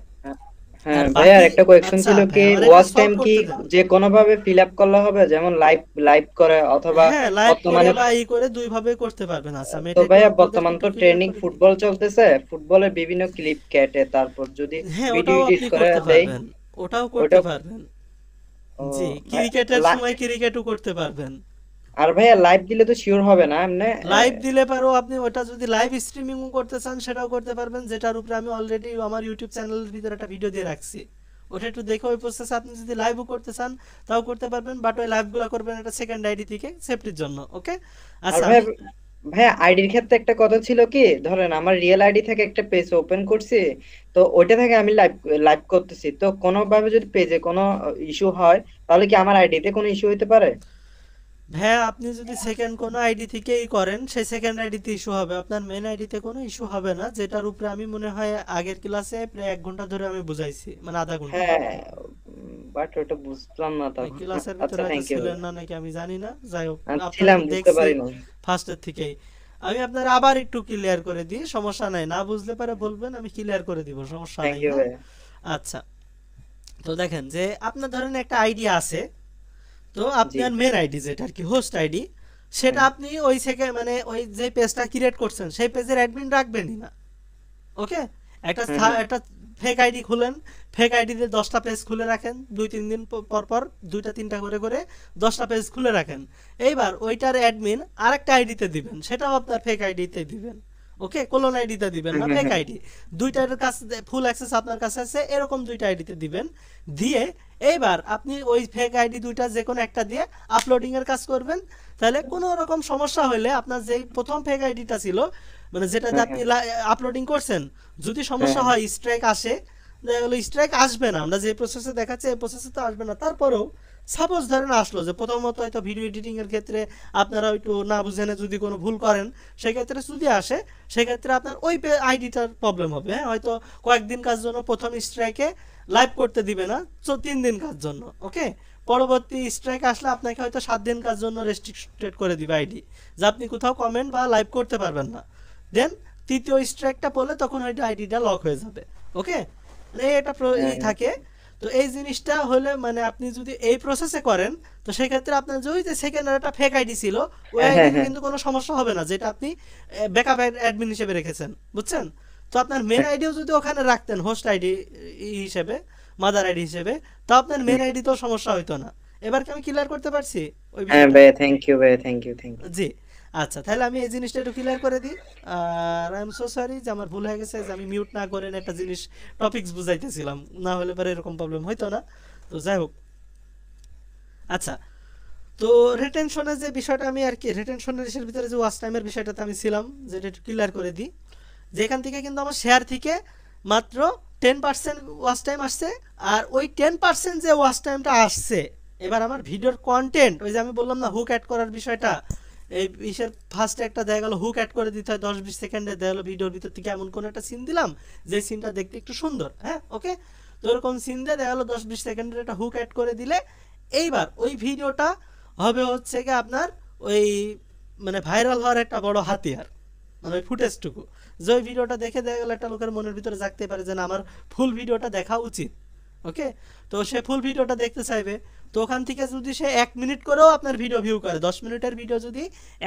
হ্যাঁ আর ভাইয়া বাকি একটা কোয়েশ্চেন আচ্ছা ছিল ভাই কি আমার এটা ওয়াচ টাইম সলভ কি করতে দেন। যে কোনো ভাবে ফিল আপ করলে হবে, যেমন লাইভ লাইভ করে অথবা হ্যাঁ লাইভ করে বর্তমানে বা ই করে দুই ভাবে করতে পারবেন। আচ্ছা আমি তো এটা একটু ভাইয়া আপনাদেরকে বর্তমান একটু তো ক্লিয়ার ট্রেন্ডিং করে দিই। ফুটবল চলতেছে, ফুটবলের বিভিন্ন ক্লিপ কেটে তারপর যদি হ্যাঁ ভিডিও ওটাও এডিট আপনি করে করতে দেই পারবেন, ওটাও করতে ওটা পারবেন। ও জি ভাই, ক্রিকেটের লা- সময় ক্রিকেটও করতে পারবেন। আর ভাইয়া লাইভ দিলে তো শিওর হবে না এমনি লাইভ দিলে পারো আপনি, ওটা যদি লাইভ স্ট্রিমিং করতে চান সেটাও করতে পারবেন, যেটার উপরে আমি অলরেডি আমার ইউটিউব চ্যানেলের ভিতরে একটা ভিডিও দিয়ে রাখছি, ওটা একটু দেখে ওই প্রসেসে আপনি যদি লাইভও করতে চান তাও করতে পারবেন, বাট ওই লাইভগুলো করবেন একটা সেকেন্ড আইডি থেকে সেফটির জন্য। ওকে আর আচ্ছা ভাইয়া আমি ভাইয়া আইডির ক্ষেত্রে একটা কথা ছিল কি, ধরেন আমার রিয়েল আইডি থেকে একটা পেজ ওপেন করছি, তো ওইটা থেকে আমি লাইভ লাইভ করতেছি, তো কোনোভাবে যদি পেজে কোনো ইস্যু হয় তাহলে কি আমার আইডিতে কোনো ইস্যু হতে পারে? হ্যাঁ আপনি যদি সেকেন্ড কোনো আইডি থেকেই করেন সেই সেকেন্ড আইডিতে ইস্যু হবে, আপনার মেন আইডিতে কোনো ইস্যু হবে না, যেটার উপরে আমি মনে হয় আগের ক্লাসে প্রায় 1 ঘন্টা ধরে আমি বুঝাইছি, মানে আধা ঘন্টা। হ্যাঁ বাট ওটা বুঝলাম না ওই তখন। ক্লাসের আচ্ছা ভিতরে হয়তো থ্যাংক ইউ ছিলেন না নাকি আমি জানি না, যাই হোক আপনারা ছিলাম, তো বুঝতে দেখছি পারি না। ফার্স্টের থেকেই। আমি আপনার আবার একটু ক্লিয়ার করে দিই, সমস্যা নাই, না বুঝলে পারে বলবেন, আমি ক্লিয়ার করে দিব, সমস্যা থ্যাংক নাই। ইউ হ্যাঁ ভাইয়া। আচ্ছা তো দেখেন যে আপনার ধরেন একটা আইডি আছে, তো জি আপনার মেন আইডি যেটা আর কি হোস্ট আইডি, সেটা হ্যাঁ আপনি ওই থেকে মানে ওই যে পেজটা ক্রিয়েট করছেন সেই পেজের অ্যাডমিন রাখবেনই না। ওকে একটা হ্যাঁ হ্যাঁ একটা ফেক আইডি খুলেন, ফেক আইডিতে 10টা পেজ খুলে রাখেন, 2-3 দিন পর পর 2টা-3টা করে করে 10টা পেজ খুলে রাখেন। এইবার ওইটার অ্যাডমিন আরেকটা আইডিতে দিবেন, সেটাও আপনার ফেক আইডিতে দিবেন। ওকে কোলন আইডিতে দিবেন না, হ্যাঁ ফেক হ্যাঁ আইডি দুইটার কাছে ফুল অ্যাক্সেস আপনার কাছে আছে এরকম দুইটা আইডিতে দিবেন। দিয়ে এইবার আপনি ওই ফেক আইডি দুইটা যে কোনো একটা দিয়ে আপলোডিং এর কাজ করবেন। তাহলে কোনো রকম সমস্যা হলে আপনার যে প্রথম ফেক আইডিটা ছিল, মানে যেটাতে হ্যাঁ আপনি হ্যাঁ আপলোডিং করছেন, যদি হ্যাঁ সমস্যা হ্যাঁ হয় স্ট্রাইক আসে, দেখা গেলো স্ট্রাইক আসবে না, আমরা যে প্রসেসে দেখাচ্ছি এই প্রসেসে তো আসবে না, তারপরেও সাপোজ ধরেন আসলো যে প্রথমত হয়তো ভিডিও এডিটিং এর ক্ষেত্রে আপনারা একটু না বুঝেনে যদি কোনো ভুল করেন, সেক্ষেত্রে যদি আসে সেক্ষেত্রে আপনার ওই আইডিটার প্রবলেম হবে। হ্যাঁ হয়তো কয়েকদিন কাজ জন্য প্রথম স্ট্রাইকে লাইভ করতে দিবে না, তো 3 দিন কাজ জন্য। ওকে পরবর্তী স্ট্রাইক আসলে আপনাকে হয়তো 7 দিন কাজ জন্য রেস্ট্রিক্টেড করে দিবে আইডি, যে আপনি কোথাও কমেন্ট বা লাইভ করতে পারবেন না। দেন তৃতীয় স্ট্রাইকটা পড়লে তখন হয়তো আইডিটা লক হয়ে যাবে। ওকে এটা হ্যাঁ থাকে। তো এই জিনিসটা হলে মানে আপনি যদি এই প্রসেসে করেন, তো সেক্ষেত্রে আপনার যে সেকেন্ড একটা ফেক আইডি ছিল ওই হ্যাঁ আইডিতে হ্যাঁ কিন্তু কোনো সমস্যা হবে না, যেটা আপনি ব্যাকআপ অ্যাডমিন হিসেবে রেখেছেন, বুঝছেন? তো আপনার মেন আইডিও যদি ওখানে রাখতেন হোস্ট আইডি হিসেবে, মাদার আইডি হিসেবে, তো আপনার মেন আইডিতেও সমস্যা হতো না। এবার কি আমি ক্লিয়ার করতে পারছি ওই হ্যাঁ বিষয়টা? ভাইয়া থ্যাংক ইউ ভাইয়া, থ্যাংক ইউ থ্যাংক ইউ। জি আচ্ছা তাহলে আমি এই জিনিসটা একটু ক্লিয়ার করে দিই। আর আই এম সো সরি যে আমার ভুল হয়ে গেছে, যে আমি মিউট না করে একটা জিনিস টপিকস বুঝাইতেছিলাম, না হলে পরে এরকম প্রবলেম হইতো না। তো যাই হোক আচ্ছা তো রিটেনশনের যে বিষয়টা আমি আর কি রিটেনশনের ইসের ভিতরে যে ওয়াচ টাইমের বিষয়টাতে আমি ছিলাম, যেটা একটু ক্লিয়ার করে দিই। যেখান থেকে কিন্তু আমার শেয়ার থেকে মাত্র 10% ওয়াচ টাইম আসছে, আর ওই 10% যে ওয়াচ টাইমটা আসছে, এবার আমার ভিডিওর কন্টেন্ট ওই যে আমি বললাম না হুক অ্যাড করার বিষয়টা, এই ইসের ফার্স্টে একটা দেখা গেল হুক অ্যাড করে দিতে হয় 10-20 সেকেন্ডে, দেখা গেলো ভিডিওর ভিতর থেকে এমন কোনো একটা সিন দিলাম যে সিনটা দেখতে একটু সুন্দর। হ্যাঁ ওকে তো এরকম সিন দিয়ে দেখা গেলো 10-20 সেকেন্ডের একটা হুক অ্যাড করে দিলে এইবার ওই ভিডিওটা হবে হচ্ছে কি আপনার ওই মানে ভাইরাল হওয়ার একটা বড় হাতিয়ার, মানে ওই ফুটেজটুকু, যে ওই ভিডিওটা দেখে দেখা গেল একটা লোকের মনের ভিতরে জাগতে পারে যে না আমার ফুল ভিডিওটা দেখা উচিত। ওকে তো সে ফুল ভিডিওটা দেখতে চাইবে, তো ওখান থেকে যদি সে 1 মিনিট করেও আপনার ভিডিও ভিউ করে, 10 মিনিটের ভিডিও যদি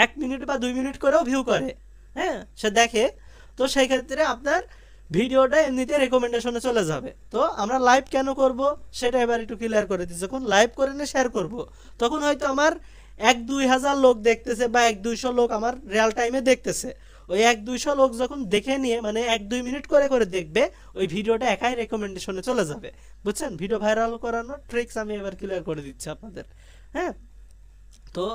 1 মিনিট বা 2 মিনিট করেও ভিউ করে, হ্যাঁ সে দেখে, তো সেই ক্ষেত্রে আপনার ভিডিওটা এমনিতে রেকমেন্ডেশনে চলে যাবে। তো আমরা লাইভ কেন করব সেটা এবার একটু ক্লিয়ার করে দিচ্ছি। যখন লাইভ করে নিয়ে শেয়ার করব তখন হয়তো আমার 1-2 হাজার লোক দেখতেছে বা 1-200 লোক আমার রিয়েল টাইমে দেখতেছে, ওই 1-200 লোক যখন দেখে নিয়ে মানে 1-2 মিনিট করে করে দেখবে, ওই ভিডিওটা একাই রেকমেন্ডেশনে চলে যাবে। বুঝছেন ভিডিও ভাইরাল করানোর ট্রিক্স আমি এবার ক্লিয়ার করে দিচ্ছি আপনাদের। হ্যাঁ তো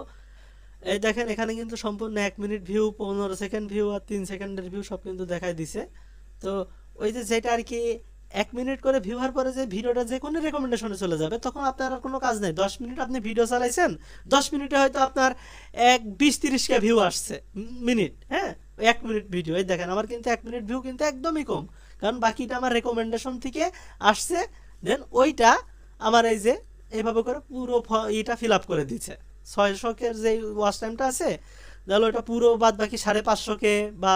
এই দেখেন এখানে কিন্তু সম্পূর্ণ 1 মিনিট ভিউ, 15 সেকেন্ড ভিউ আর 3 সেকেন্ডের ভিউ সব কিন্তু দেখাই দিছে। তো ওই যে যেটা আর কি 1 মিনিট করে ভিউ হওয়ার পরে যে ভিডিওটা যে কোনো রেকমেন্ডেশনে চলে যাবে, তখন আপনার আর কোনো কাজ নেই। 10 মিনিট আপনি ভিডিও চালাইছেন, 10 মিনিটে হয়তো আপনার 20-30কে ভিউ আসছে মিনিট। হ্যাঁ 1 মিনিট ভিডিও, এই দেখেন আমার কিন্তু 1 মিনিট ভিউ কিন্তু একদমই কম, কারণ বাকিটা আমার রেকমেন্ডেশন থেকে আসছে। দেন ওইটা আমার এই যে এইভাবে করে পুরো এটা ফিল আপ করে দিচ্ছে। 600 কে যে ওয়াচ টাইমটা আছে তাহলে ওটা পুরো বাদ বাকি 550 কে বা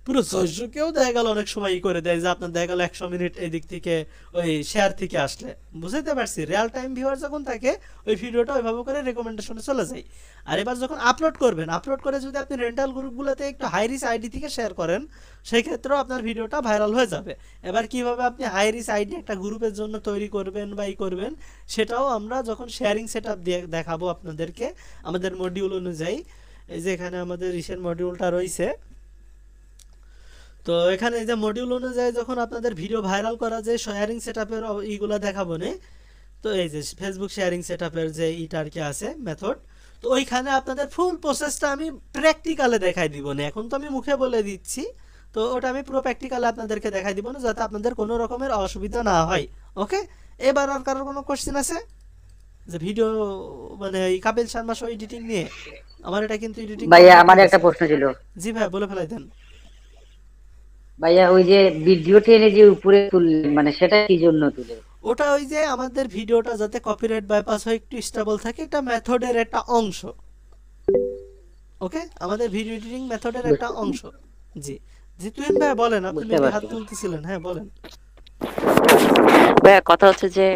পুরো 600 কেও দেখা গেল অনেক সময় করে দেয় যে আপনার দেখা গেল 100 মিনিট এদিক থেকে ওই শেয়ার থেকে আসলে, বুঝতে পারছি? রিয়েল টাইম ভিউয়ার যখন থাকে ওই ভিডিওটা ওইভাবে করে রেকমেন্ডেশনে চলে যায়। আর এবার যখন আপলোড করবেন, আপলোড করে যদি আপনি রেন্টাল গ্রুপগুলোতে একটু হাই রিচ আইডি থেকে শেয়ার করেন, সেই ক্ষেত্রেও আপনার ভিডিওটা ভাইরাল হয়ে যাবে। এবার কিভাবে আপনি হাই রিচ আইডি একটা গ্রুপের জন্য তৈরি করবেন বা করবেন, সেটাও আমরা যখন শেয়ারিং সেটআপ দিয়ে দেখাবো আপনাদেরকে আমাদের মডিউল অনুযায়ী। এই যে এখানে আমাদের রিসেন্ট মডিউলটা রয়েছে, তো এখানে যে মডিউল অনুযায়ী যখন আপনাদের ভিডিও ভাইরাল করা যায় শেয়ারিং সেটআপের এইগুলা দেখাবো না। তো এই যে ফেসবুক শেয়ারিং সেটআপের যে ইটা আর কি আছে মেথড, তো ওইখানে আপনাদের ফুল প্রসেসটা আমি প্র্যাকটিক্যালে দেখাই দিব না। এখন তো আমি মুখে বলে দিচ্ছি, তো ওটা আমি পুরো প্র্যাকটিক্যালে আপনাদেরকে দেখাই দিব না, যাতে আপনাদের কোনো রকমের অসুবিধা না হয়। ওকে, এবার আর কারোর কোনো কোশ্চেন আছে যে ভিডিও মানে এই কাপিল শর্মা শো এডিটিং নিয়ে? আমার এটা কিন্তু এডিটিং ভাইয়া আমার একটা প্রশ্ন ছিল। জি ভাই, বলে ফেলাই দেন। ভাইয়া ওই যে ভিডিও টেনে যে উপরে তুললেন, মানে সেটা কি জন্য তুলে? ওটা ওই যে আমাদের ভিডিওটা যাতে কপিরাইট বাইপাস হয়ে একটু স্টেবল থাকে, এটা মেথডের একটা অংশ। ওকে, আমাদের ভিডিও এডিটিং মেথডের একটা অংশ। জি জি, তুহিন ভাই বলেন, আপনি হাত তুলতেছিলেন। হ্যাঁ বলেন ভাইয়া। কথা হচ্ছে যে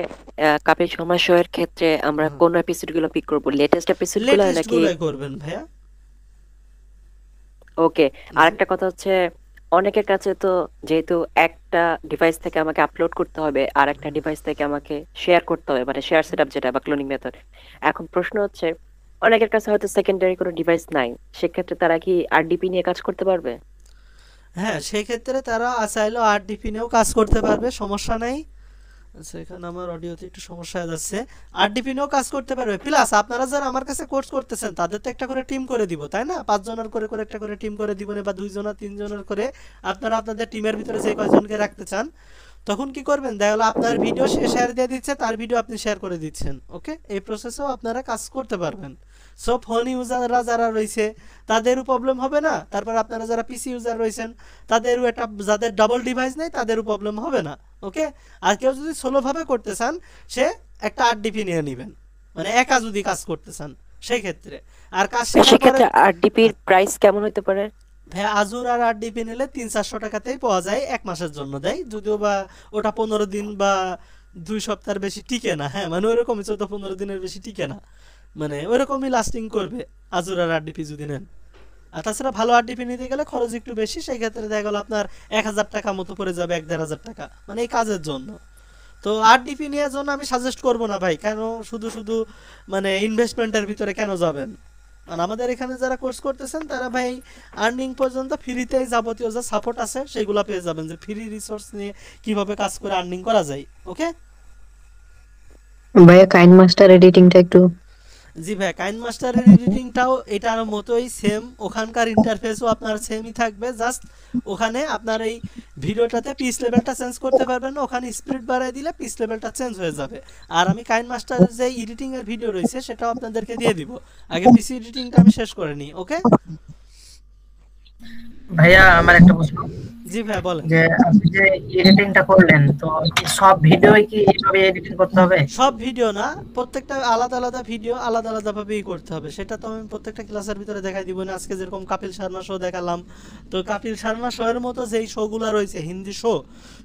কাপিল শর্মা শো এর ক্ষেত্রে আমরা কোন এপিসোডগুলো পিক করব? লেটেস্ট এপিসোডগুলো নাকি করবেন ভাইয়া? ওকে, আরেকটা কথা হচ্ছে অনেকের কাছে তো যেহেতু একটা ডিভাইস থেকে আমাকে আপলোড করতে হবে আর একটা ডিভাইস থেকে আমাকে শেয়ার করতে হবে, মানে শেয়ার সেটআপ যেটা বা ক্লোনিং মেথড। এখন প্রশ্ন হচ্ছে অনেকের কাছে হয়তো সেকেন্ডারি কোনো ডিভাইস নাই, সেক্ষেত্রে তারা কি আরডিপি নিয়ে কাজ করতে পারবে? হ্যাঁ, সেই ক্ষেত্রে তারা চাইলেও আরডিপি নিয়েও কাজ করতে পারবে, সমস্যা নাই। আচ্ছা, এখানে আমার অডিওতে একটু সমস্যা যাচ্ছে। আরডিপি নিয়েও কাজ করতে পারবে। প্লাস আপনারা যারা আমার কাছে কোর্স করতেছেন তাদের তো একটা করে টিম করে দিব, তাই না? 5 জনের করে করে একটা করে টিম করে দিব না, বা 2 জন 3 জনের করে। আপনারা আপনাদের টিমের ভিতরে যে কয়জনকে রাখতে চান, তখন কি করবেন, দেখা গেলো আপনার ভিডিও সে শেয়ার দিয়ে দিচ্ছে, তার ভিডিও আপনি শেয়ার করে দিচ্ছেন। ওকে, এই প্রসেসেও আপনারা কাজ করতে পারবেন। সো ফোন ইউজাররা যারা রয়েছে তাদেরও প্রবলেম হবে না, তারপর আপনারা যারা পিসি ইউজার রয়েছেন তাদেরও একটা, যাদের ডাবল ডিভাইস নেই তাদেরও প্রবলেম হবে না। ওকে, আর কেউ যদি সোলোভাবে করতে চান সে একটা আরডিপি নিয়ে নেবেন, মানে একা যদি কাজ করতে চান সেই ক্ষেত্রে। আর কাজ শেখার পরে আরডিপির প্রাইস কেমন হতে পারে? ভাই আজুর আর আরডিপি নিলে 300-400 টাকাতেই পাওয়া যায়, 1 মাসের জন্য দেয়, যদিও বা ওটা 15 দিন বা 2 সপ্তাহের বেশি টিকে না। হ্যাঁ, মানে ওইরকমই 14-15 দিনের বেশি টিকে না, মানে ওইরকমই লাস্টিং করবে আজুর আর আরডিপি যদি নেন। আর তাছাড়া ভালো আরডিপি নিতে গেলে খরচ একটু বেশি, সেই ক্ষেত্রে দেখা গেল আপনার 1000 টাকা মতো পড়ে যাবে, 1-1500 টাকা, মানে এই কাজের জন্য। তো আরডিপি নেওয়ার জন্য আমি সাজেস্ট করব না ভাই, কেন শুধু শুধু মানে ইনভেস্টমেন্টের ভিতরে কেন যাবেন? আর আমাদের এখানে যারা কোর্স করতেছেন তারা ভাই আর্নিং পর্যন্ত ফ্রিতে যাবতীয় যা সাপোর্ট আছে সেগুলো পেয়ে যাবেন, যে ফ্রি রিসোর্স নিয়ে কিভাবে কাজ করে আর্নিং করা যায়। ওকে ভাইয়া, কাইন মাস্টার এডিটিংটা একটু। জি ভাই, কাইন মাস্টারের এডিটিংটাও এটার মতোই সেম, ওখানকার ইন্টারফেসও আপনার সেমই থাকবে, জাস্ট ওখানে আপনার এই ভিডিওটাতে পিচ লেভেলটা চেঞ্জ করতে পারবেন না, ওখানে স্পিড বাড়ায় দিলে পিচ লেভেলটা চেঞ্জ হয়ে যাবে। আর আমি কাইন মাস্টারের যে এডিটিং এর ভিডিও রয়েছে সেটাও আপনাদেরকে দিয়ে দিব, আগে পিসি এডিটিংটা আমি শেষ করে নিই। ওকে ভাইয়া, আমার একটা প্রশ্ন। জি ভাই বলেন। যে আপনি যে এডিটিংটা করলেন, তো সব ভিডিওই কি এইভাবে এডিটিং করতে হবে? সব ভিডিও না, প্রত্যেকটা আলাদা আলাদা ভিডিও আলাদা আলাদা ভাবেই করতে হবে। সেটা তো আমি প্রত্যেকটা ক্লাসের ভিতরে দেখাই দিব না। আজকে যেরকম কাপিল শর্মা শো দেখালাম, তো কাপিল শর্মা শো এর মতো যেই শোগুলা রয়েছে হিন্দি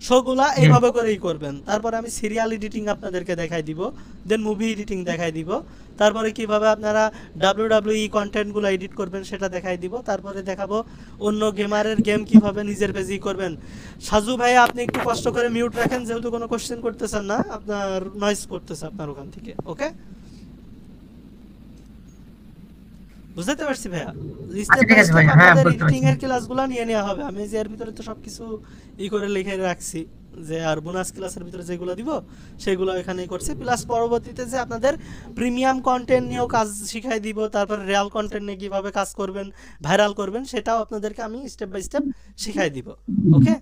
শোগুলা এইভাবে করেই করবেন। তারপরে আমি সিরিয়াল এডিটিং আপনাদেরকে দেখাই দিব, দেন মুভি এডিটিং দেখাই দিব, তারপরে কিভাবে আপনারা WWE কন্টেন্টগুলো এডিট করবেন সেটা দেখাই দিব, তারপরে দেখাবো অন্য গেমারের গেম কিভাবে নিজের পেজে করবেন। সাজু ভাই আপনি একটু কষ্ট করে মিউট রাখেন, যেহেতু কোনো কোশ্চেন করতেছেন না, আপনার নয়েজ করতেছে আপনার ওখান থেকে। ওকে, বুঝতে পারছি ভাইয়া। আমাদের এডিটিং এর ক্লাসগুলো নিয়ে নেওয়া হবে, আমি যে এর ভিতরে তো সবকিছু করে লিখে রাখছি, যে আর বোনাস ক্লাসের ভিতরে যেগুলো দিব সেগুলো এখানেই করছি। প্লাস পরবর্তীতে যে আপনাদের প্রিমিয়াম কন্টেন্ট নিয়েও কাজ শিখাই দিব, তারপরে রিয়েল কন্টেন্ট নিয়ে কিভাবে কাজ করবেন, ভাইরাল করবেন, সেটাও আপনাদেরকে আমি স্টেপ বাই স্টেপ শিখাই দিব। ওকে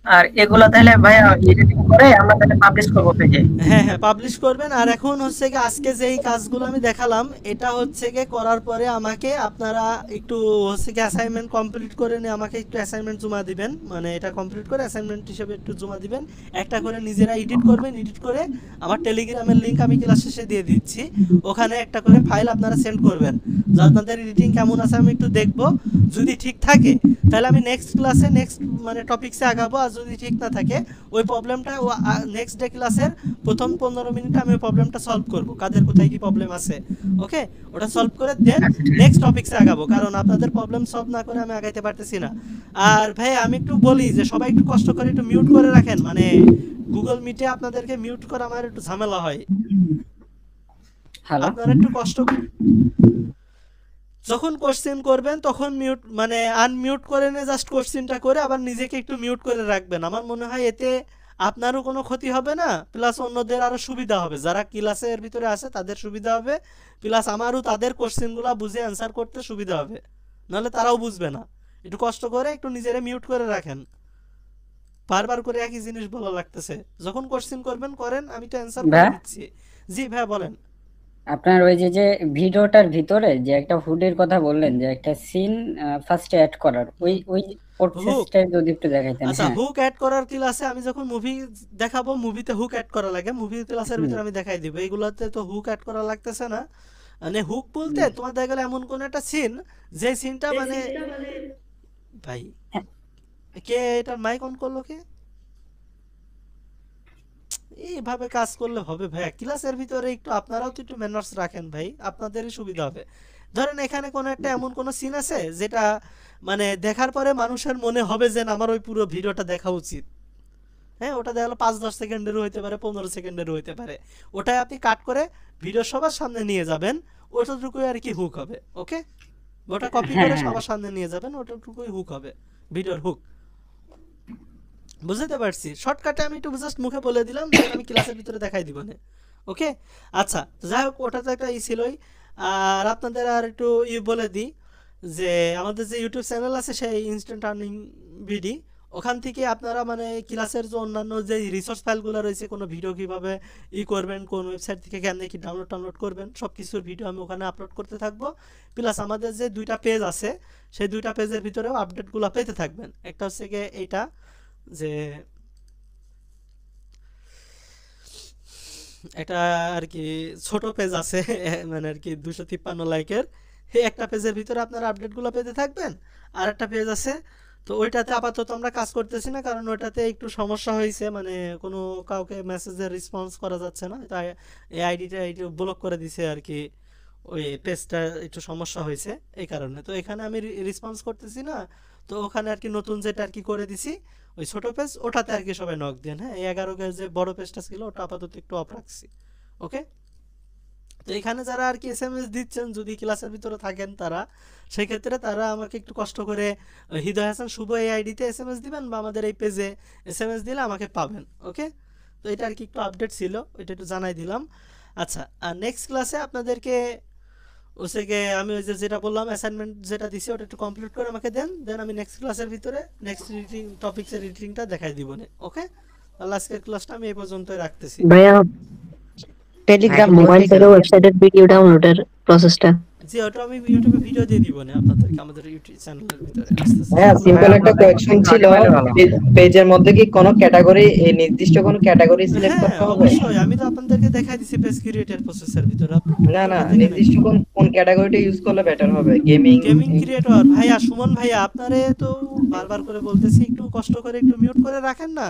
আর এগুলো তাহলে ভাইয়া এডিটিং করে আমরা তাহলে পাবলিশ করবো পেজে। হ্যাঁ হ্যাঁ পাবলিশ করবেন। আর এখন হচ্ছে কি আজকে যেই কাজগুলো আমি দেখালাম এটা হচ্ছে কি করার পরে আমাকে আপনারা একটু হচ্ছে কি অ্যাসাইনমেন্ট কমপ্লিট করে নিয়ে আমাকে একটু অ্যাসাইনমেন্ট জমা দিবেন, মানে এটা কমপ্লিট করে অ্যাসাইনমেন্ট হিসেবে একটু জমা দিবেন। একটা করে নিজেরা এডিট করবেন, এডিট করে আমার টেলিগ্রামের লিংক আমি ক্লাস শেষে দিয়ে দিচ্ছি, ওখানে একটা করে ফাইল আপনারা সেন্ড করবেন যে আপনাদের এডিটিং কেমন আছে আমি একটু দেখবো। যদি ঠিক থাকে তাহলে আমি নেক্সট ক্লাসে নেক্সট মানে টপিকসে আগাবো, আর যদি ঠিক না থাকে ওই প্রবলেমটা নেক্সট ডে ক্লাসের প্রথম 15 মিনিটে আমি ওই প্রবলেমটা সলভ করব, কাদের কোথায় কি প্রবলেম আছে। ওকে, ওটা সলভ করে দেন নেক্সট টপিকসে আগাবো, কারণ আপনাদের প্রবলেম সলভ না করে আমি আগাইতে পারতেছি না। আর ভাই আমি একটু বলি যে সবাই একটু কষ্ট করে একটু মিউট করে রাখেন, মানে গুগল মিটে আপনাদেরকে মিউট করা আমার একটু ঝামেলা হয়। আপনারা একটু কষ্ট যখন কোশ্চেন করবেন তখন মিউট মানে আনমিউট করে নিয়ে জাস্ট কোশ্চেনটা করে আবার নিজেকে একটু মিউট করে রাখবেন। আমার মনে হয় এতে আপনারও কোনো ক্ষতি হবে না, প্লাস অন্যদের আরও সুবিধা হবে, যারা ক্লাসের ভিতরে আছে তাদের সুবিধা হবে, প্লাস আমারও তাদের কোশ্চেনগুলো বুঝে অ্যান্সার করতে সুবিধা হবে, নাহলে তারাও বুঝবে না। একটু কষ্ট করে একটু নিজেরা মিউট করে রাখেন, বারবার করে একই জিনিস বলা লাগতেছে। যখন কোশ্চেন করবেন করেন, আমি তো অ্যান্সার করে দিচ্ছি। জি ভাই বলেন। আপনার ওই যে ভিডিওটার ভিতরে যে একটা হুডের কথা বললেন, যে একটা সিন ফার্স্টে অ্যাড করার, ওই প্রসেসটা যদি একটু দেখাইতেন। আচ্ছা, হুক অ্যাড করার ক্লাসে আমি যখন মুভি দেখাবো, মুভিতে হুক অ্যাড করা লাগে, মুভি ক্লাসের ভিতরে আমি দেখাই দিব। এইগুলাতে তো হুক অ্যাড করা লাগতেছে না। মানে হুক বলতে তোমার দেখা গেল এমন কোন একটা সিন, যে সিনটা মানে ভাই কে এটা মাইক অন করলো কে? এইভাবে কাজ করলে হবে ভাই? ক্লাসের ভিতরে একটু আপনারাও তো একটু ম্যানার্স রাখেন ভাই, আপনাদেরই সুবিধা হবে। ধরেন এখানে কোনো একটা এমন কোনো সিন আছে যেটা মানে দেখার পরে মানুষের মনে হবে যে আমার ওই পুরো ভিডিওটা দেখা উচিত। হ্যাঁ, ওটা দেখা গেলো 5-10 সেকেন্ডেরও হইতে পারে, 15 সেকেন্ডেরও হইতে পারে। ওটাই আপনি কাট করে ভিডিও সবার সামনে নিয়ে যাবেন, ওটাটুকুই আর কি হুক হবে। ওকে, ওটা কপি করে সবার সামনে নিয়ে যাবেন, ওটাটুকুই হুক হবে, ভিডিওর হুক। বুঝতে পারছি, শর্টকাটে আমি একটু জাস্ট মুখে বলে দিলাম, আমি ক্লাসের ভিতরে দেখাই দিব না। ওকে আচ্ছা, যাই হোক ওটা তো একটা ছিলই। আর আপনাদের আর একটু বলে দিই যে আমাদের যে ইউটিউব চ্যানেল আছে সেই ইনস্ট্যান্ট আর্নিং ভিডি, ওখান থেকে আপনারা মানে ক্লাসের যে অন্যান্য যে রিসোর্স ফাইলগুলো রয়েছে, কোনো ভিডিও কীভাবে করবেন, কোন ওয়েবসাইট থেকে কেমনে কি ডাউনলোড করবেন, সব কিছুর ভিডিও আমি ওখানে আপলোড করতে থাকবো। প্লাস আমাদের যে 2টা পেজ আছে সেই 2টা পেজের ভিতরেও আপডেটগুলো পেতে থাকবেন। একটা হচ্ছে গিয়ে এইটা যে এটা আর কি ছোট পেজ আছে, মানে আর কি 253 লাইকের, এই একটা পেজের ভিতরে আপনারা আপডেটগুলো পেতে থাকবেন। আর একটা পেজ আছে, তো ওইটাতে আপাতত আমরা কাজ করতেছি না, কারণ ওইটাতে একটু সমস্যা হয়েছে, মানে কোনো কাউকে মেসেজের রেসপন্স করা যাচ্ছে না, তাই এই আইডিটা ব্লক করে দিছে আর কি, ওই পেজটা একটু সমস্যা হয়েছে এই কারণে। তো এখানে আমি রেসপন্স করতেছি না, তো ওখানে আর কি নতুন যেটা আর কি করে দিছি ওই ছোট পেজ, ওটাতে আর কি সবাই নক দেন। হ্যাঁ, এই 11 যে বড় পেজটা ছিল ওটা আপাতত একটু অফ রাখছি। ওকে, তো এখানে যারা আর কি SMS দিচ্ছেন, যদি ক্লাসের ভিতরে থাকেন তারা, সেই ক্ষেত্রে তারা আমাকে একটু কষ্ট করে হৃদয় হাসান শুভ এই আইডিতে SMS দিবেন, বা আমাদের এই পেজে SMS দিলে আমাকে পাবেন। ওকে, তো এটা আর কি একটু আপডেট ছিল, ওইটা একটু জানাই দিলাম। আচ্ছা, আর নেক্সট ক্লাসে আপনাদেরকে ওসেকে আমি ওই যেটা বললাম অ্যাসাইনমেন্ট যেটা দিছি ওটা একটু কমপ্লিট করে আমাকে দেন আমি নেক্সট ক্লাসের ভিতরে নেক্সট রিডিং টপিকসের রিডিংটা দেখাই দিব না। ওকে, তাহলে আজকের ক্লাসটা আমি এই পর্যন্তই রাখতেছি। ভাইয়া টেলিগ্রাম মোবাইল থেকে ওয়েবসাইটের ভিডিও ডাউনলোডের প্রসেসটা জি, ওটা আমি ইউটিউবে ভিডিও দিয়ে দিব না আপনাদেরকে, আমাদের ইউটিউব চ্যানেলের ভিতরে। হ্যাঁ, সিম্পল একটা কোয়েশ্চেন ছিল, পেজের মধ্যে কি কোনো ক্যাটাগরি, এই নির্দিষ্ট কোনো ক্যাটাগরি সিলেক্ট করতে হবে? অবশ্যই, আমি তো আপনাদেরকে দেখাই দিছি পেজ ক্রিয়েটর প্রসেসের ভিতরে। না, নির্দিষ্ট কোন ক্যাটাগরিটা ইউজ করলে বেটার হবে? গেমিং ক্রিয়েটর ভাইয়া, সুমন ভাইয়া আপনারে তো বারবার করে বলতেছি একটু কষ্ট করে একটু মিউট করে রাখেন না।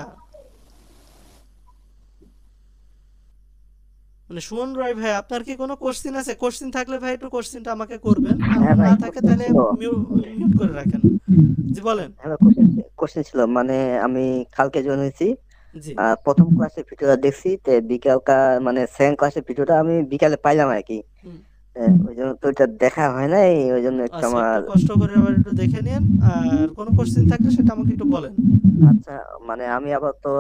মানে সুমন রায় ভাই, আপনার কি কোনো কোশ্চেন আছে? কোশ্চেন থাকলে ভাই একটু কোশ্চেনটা আমাকে করবেন, আর না থাকে তাহলে মিউট করে রাখেন। জি বলেন। হ্যাঁ, কোশ্চেন ছিল, মানে আমি কালকে জয়েন হয়েছি, প্রথম ক্লাসের ভিডিওটা দেখছি, মানে সেকেন্ড ক্লাসের ভিডিওটা আমি বিকালে পাইলাম আর কি, ওই জন্য তো এটা দেখা হয় নাই, ওই জন্য একটু আমার কষ্ট করে আবার একটু দেখে নিন, আর কোনো কোশ্চেন থাকলে সেটা আমাকে একটু বলেন। আচ্ছা, মানে আমি আবার তো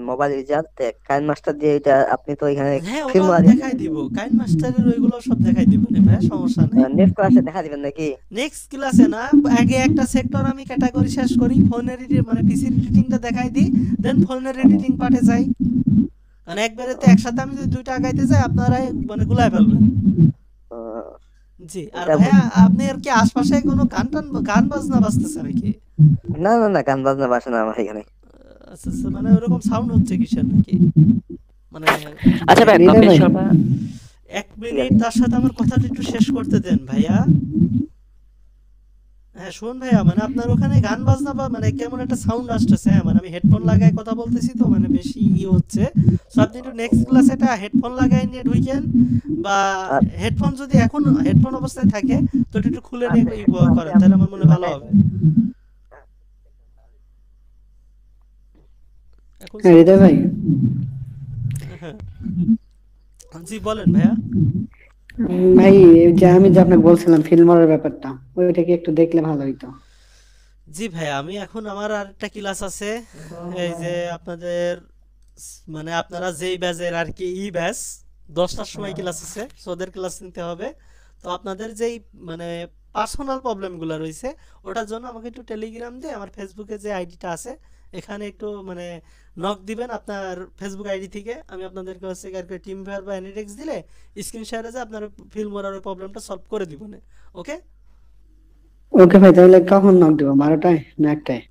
মোবাইল ইউজার কাইন মাস্টার দিয়ে এটা আপনি তো এখানে হ্যাঁ ফিল্ম ওটা আমি দেখাই দিব, কাইন মাস্টারের ওইগুলো সব দেখাই দিব না ভাই, সমস্যা নেই। নেক্সট ক্লাসে দেখা দিবেন নাকি? নেক্সট ক্লাসে না, আগে একটা সেক্টর আমি ক্যাটাগরি শেষ করি, ফোনের মানে পিসির এডিটিংটা দেখাই দিই, দেন ফোনের এডিটিং পার্টে যাই। মানে একবারে তো একসাথে আমি যদি দুইটা আগাইতে যাই আপনারা মানে গুলাই ফেলবেন। জি। আর ভাইয়া আপনার কি আশপাশে কোনো গান বাজনা বাজতেছে নাকি? না না না, গান বাজনা বাজে না আমার এখানে। আচ্ছা আচ্ছা, মানে ওরকম সাউন্ড হচ্ছে কিসের নাকি? মানে আচ্ছা ভাই, কপিল শর্মা, এক মিনিট তার সাথে আমার কথাটা একটু শেষ করতে দেন ভাইয়া। হ্যাঁ শুন ভাইয়া, মানে আপনার ওখানে গান বাজনা বা মানে কেমন একটা সাউন্ড আসতেছে। হ্যাঁ মানে আমি হেডফোন লাগায় কথা বলতেছি তো মানে বেশি হচ্ছে। সো আপনি একটু নেক্সট ক্লাসে এটা হেডফোন লাগায় নিয়ে ঢুকেন, বা হেডফোন যদি এখন হেডফোন অবস্থায় থাকে তো একটু খুলে নিয়ে ব্যবহার করেন, তাহলে আমার মনে ভালো হবে। হৃদয় ভাই, জি বলেন ভাইয়া। ভাই যে আমি যে আপনাকে বলছিলাম ফিল্মরের ব্যাপারটা, ওইটা কি একটু দেখলে ভালো হইতো। জি ভাই, আমি এখন আমার আরেকটা ক্লাস আছে, এই যে আপনাদের মানে আপনারা যেই ব্যাচের আর কি ই ব্যাচ 10টার সময় ক্লাস আছে, সো ওদের ক্লাস নিতে হবে। তো আপনাদের যেই মানে পার্সোনাল প্রবলেমগুলো রয়েছে ওটার জন্য আমাকে একটু টেলিগ্রাম দিয়ে আমার ফেসবুকে যে আইডিটা আছে এখানে একটু মানে নক দিবেন আপনার ফেসবুক আইডি থেকে। আমি আপনাদেরকে হচ্ছে টিম ফেয়ার বা এনিটেক্স দিলে স্ক্রিন শেয়ারে যে আপনার ফিল্মোরার প্রবলেমটা সলভ করে দিব না। ওকে ওকে ভাই, তাহলে কখন নক দেব? 12টায় না 1টায়?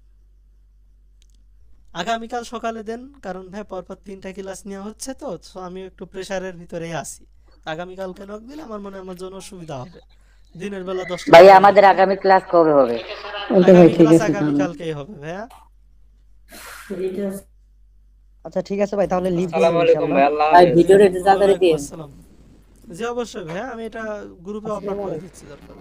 আগামীকাল সকালে দেন, কারণ ভাই পরপর 3টা ক্লাস নেওয়া হচ্ছে তো, সো আমি একটু প্রেসারের ভিতরেই আছি। আগামীকালকে নক দিলে আমার মনে হয় আমার জন্য সুবিধা হবে। দিনের বেলা 10টা। ভাই আমাদের আগামী ক্লাস কবে হবে? ওকে ভাই ঠিক আছে, আগামীকালকেই হবে ভাইয়া। আচ্ছা ঠিক আছে ভাই, তাহলে লিভ আসসালামু আলাইকুম ভাই, আল্লাহ ভাই হাফেজ। ভিডিওটা একটু তাড়াতাড়ি দিন। আসসালাম। জি অবশ্যই ভাইয়া, আমি এটা গ্রুপে আপলোড করে দিচ্ছি দরকার।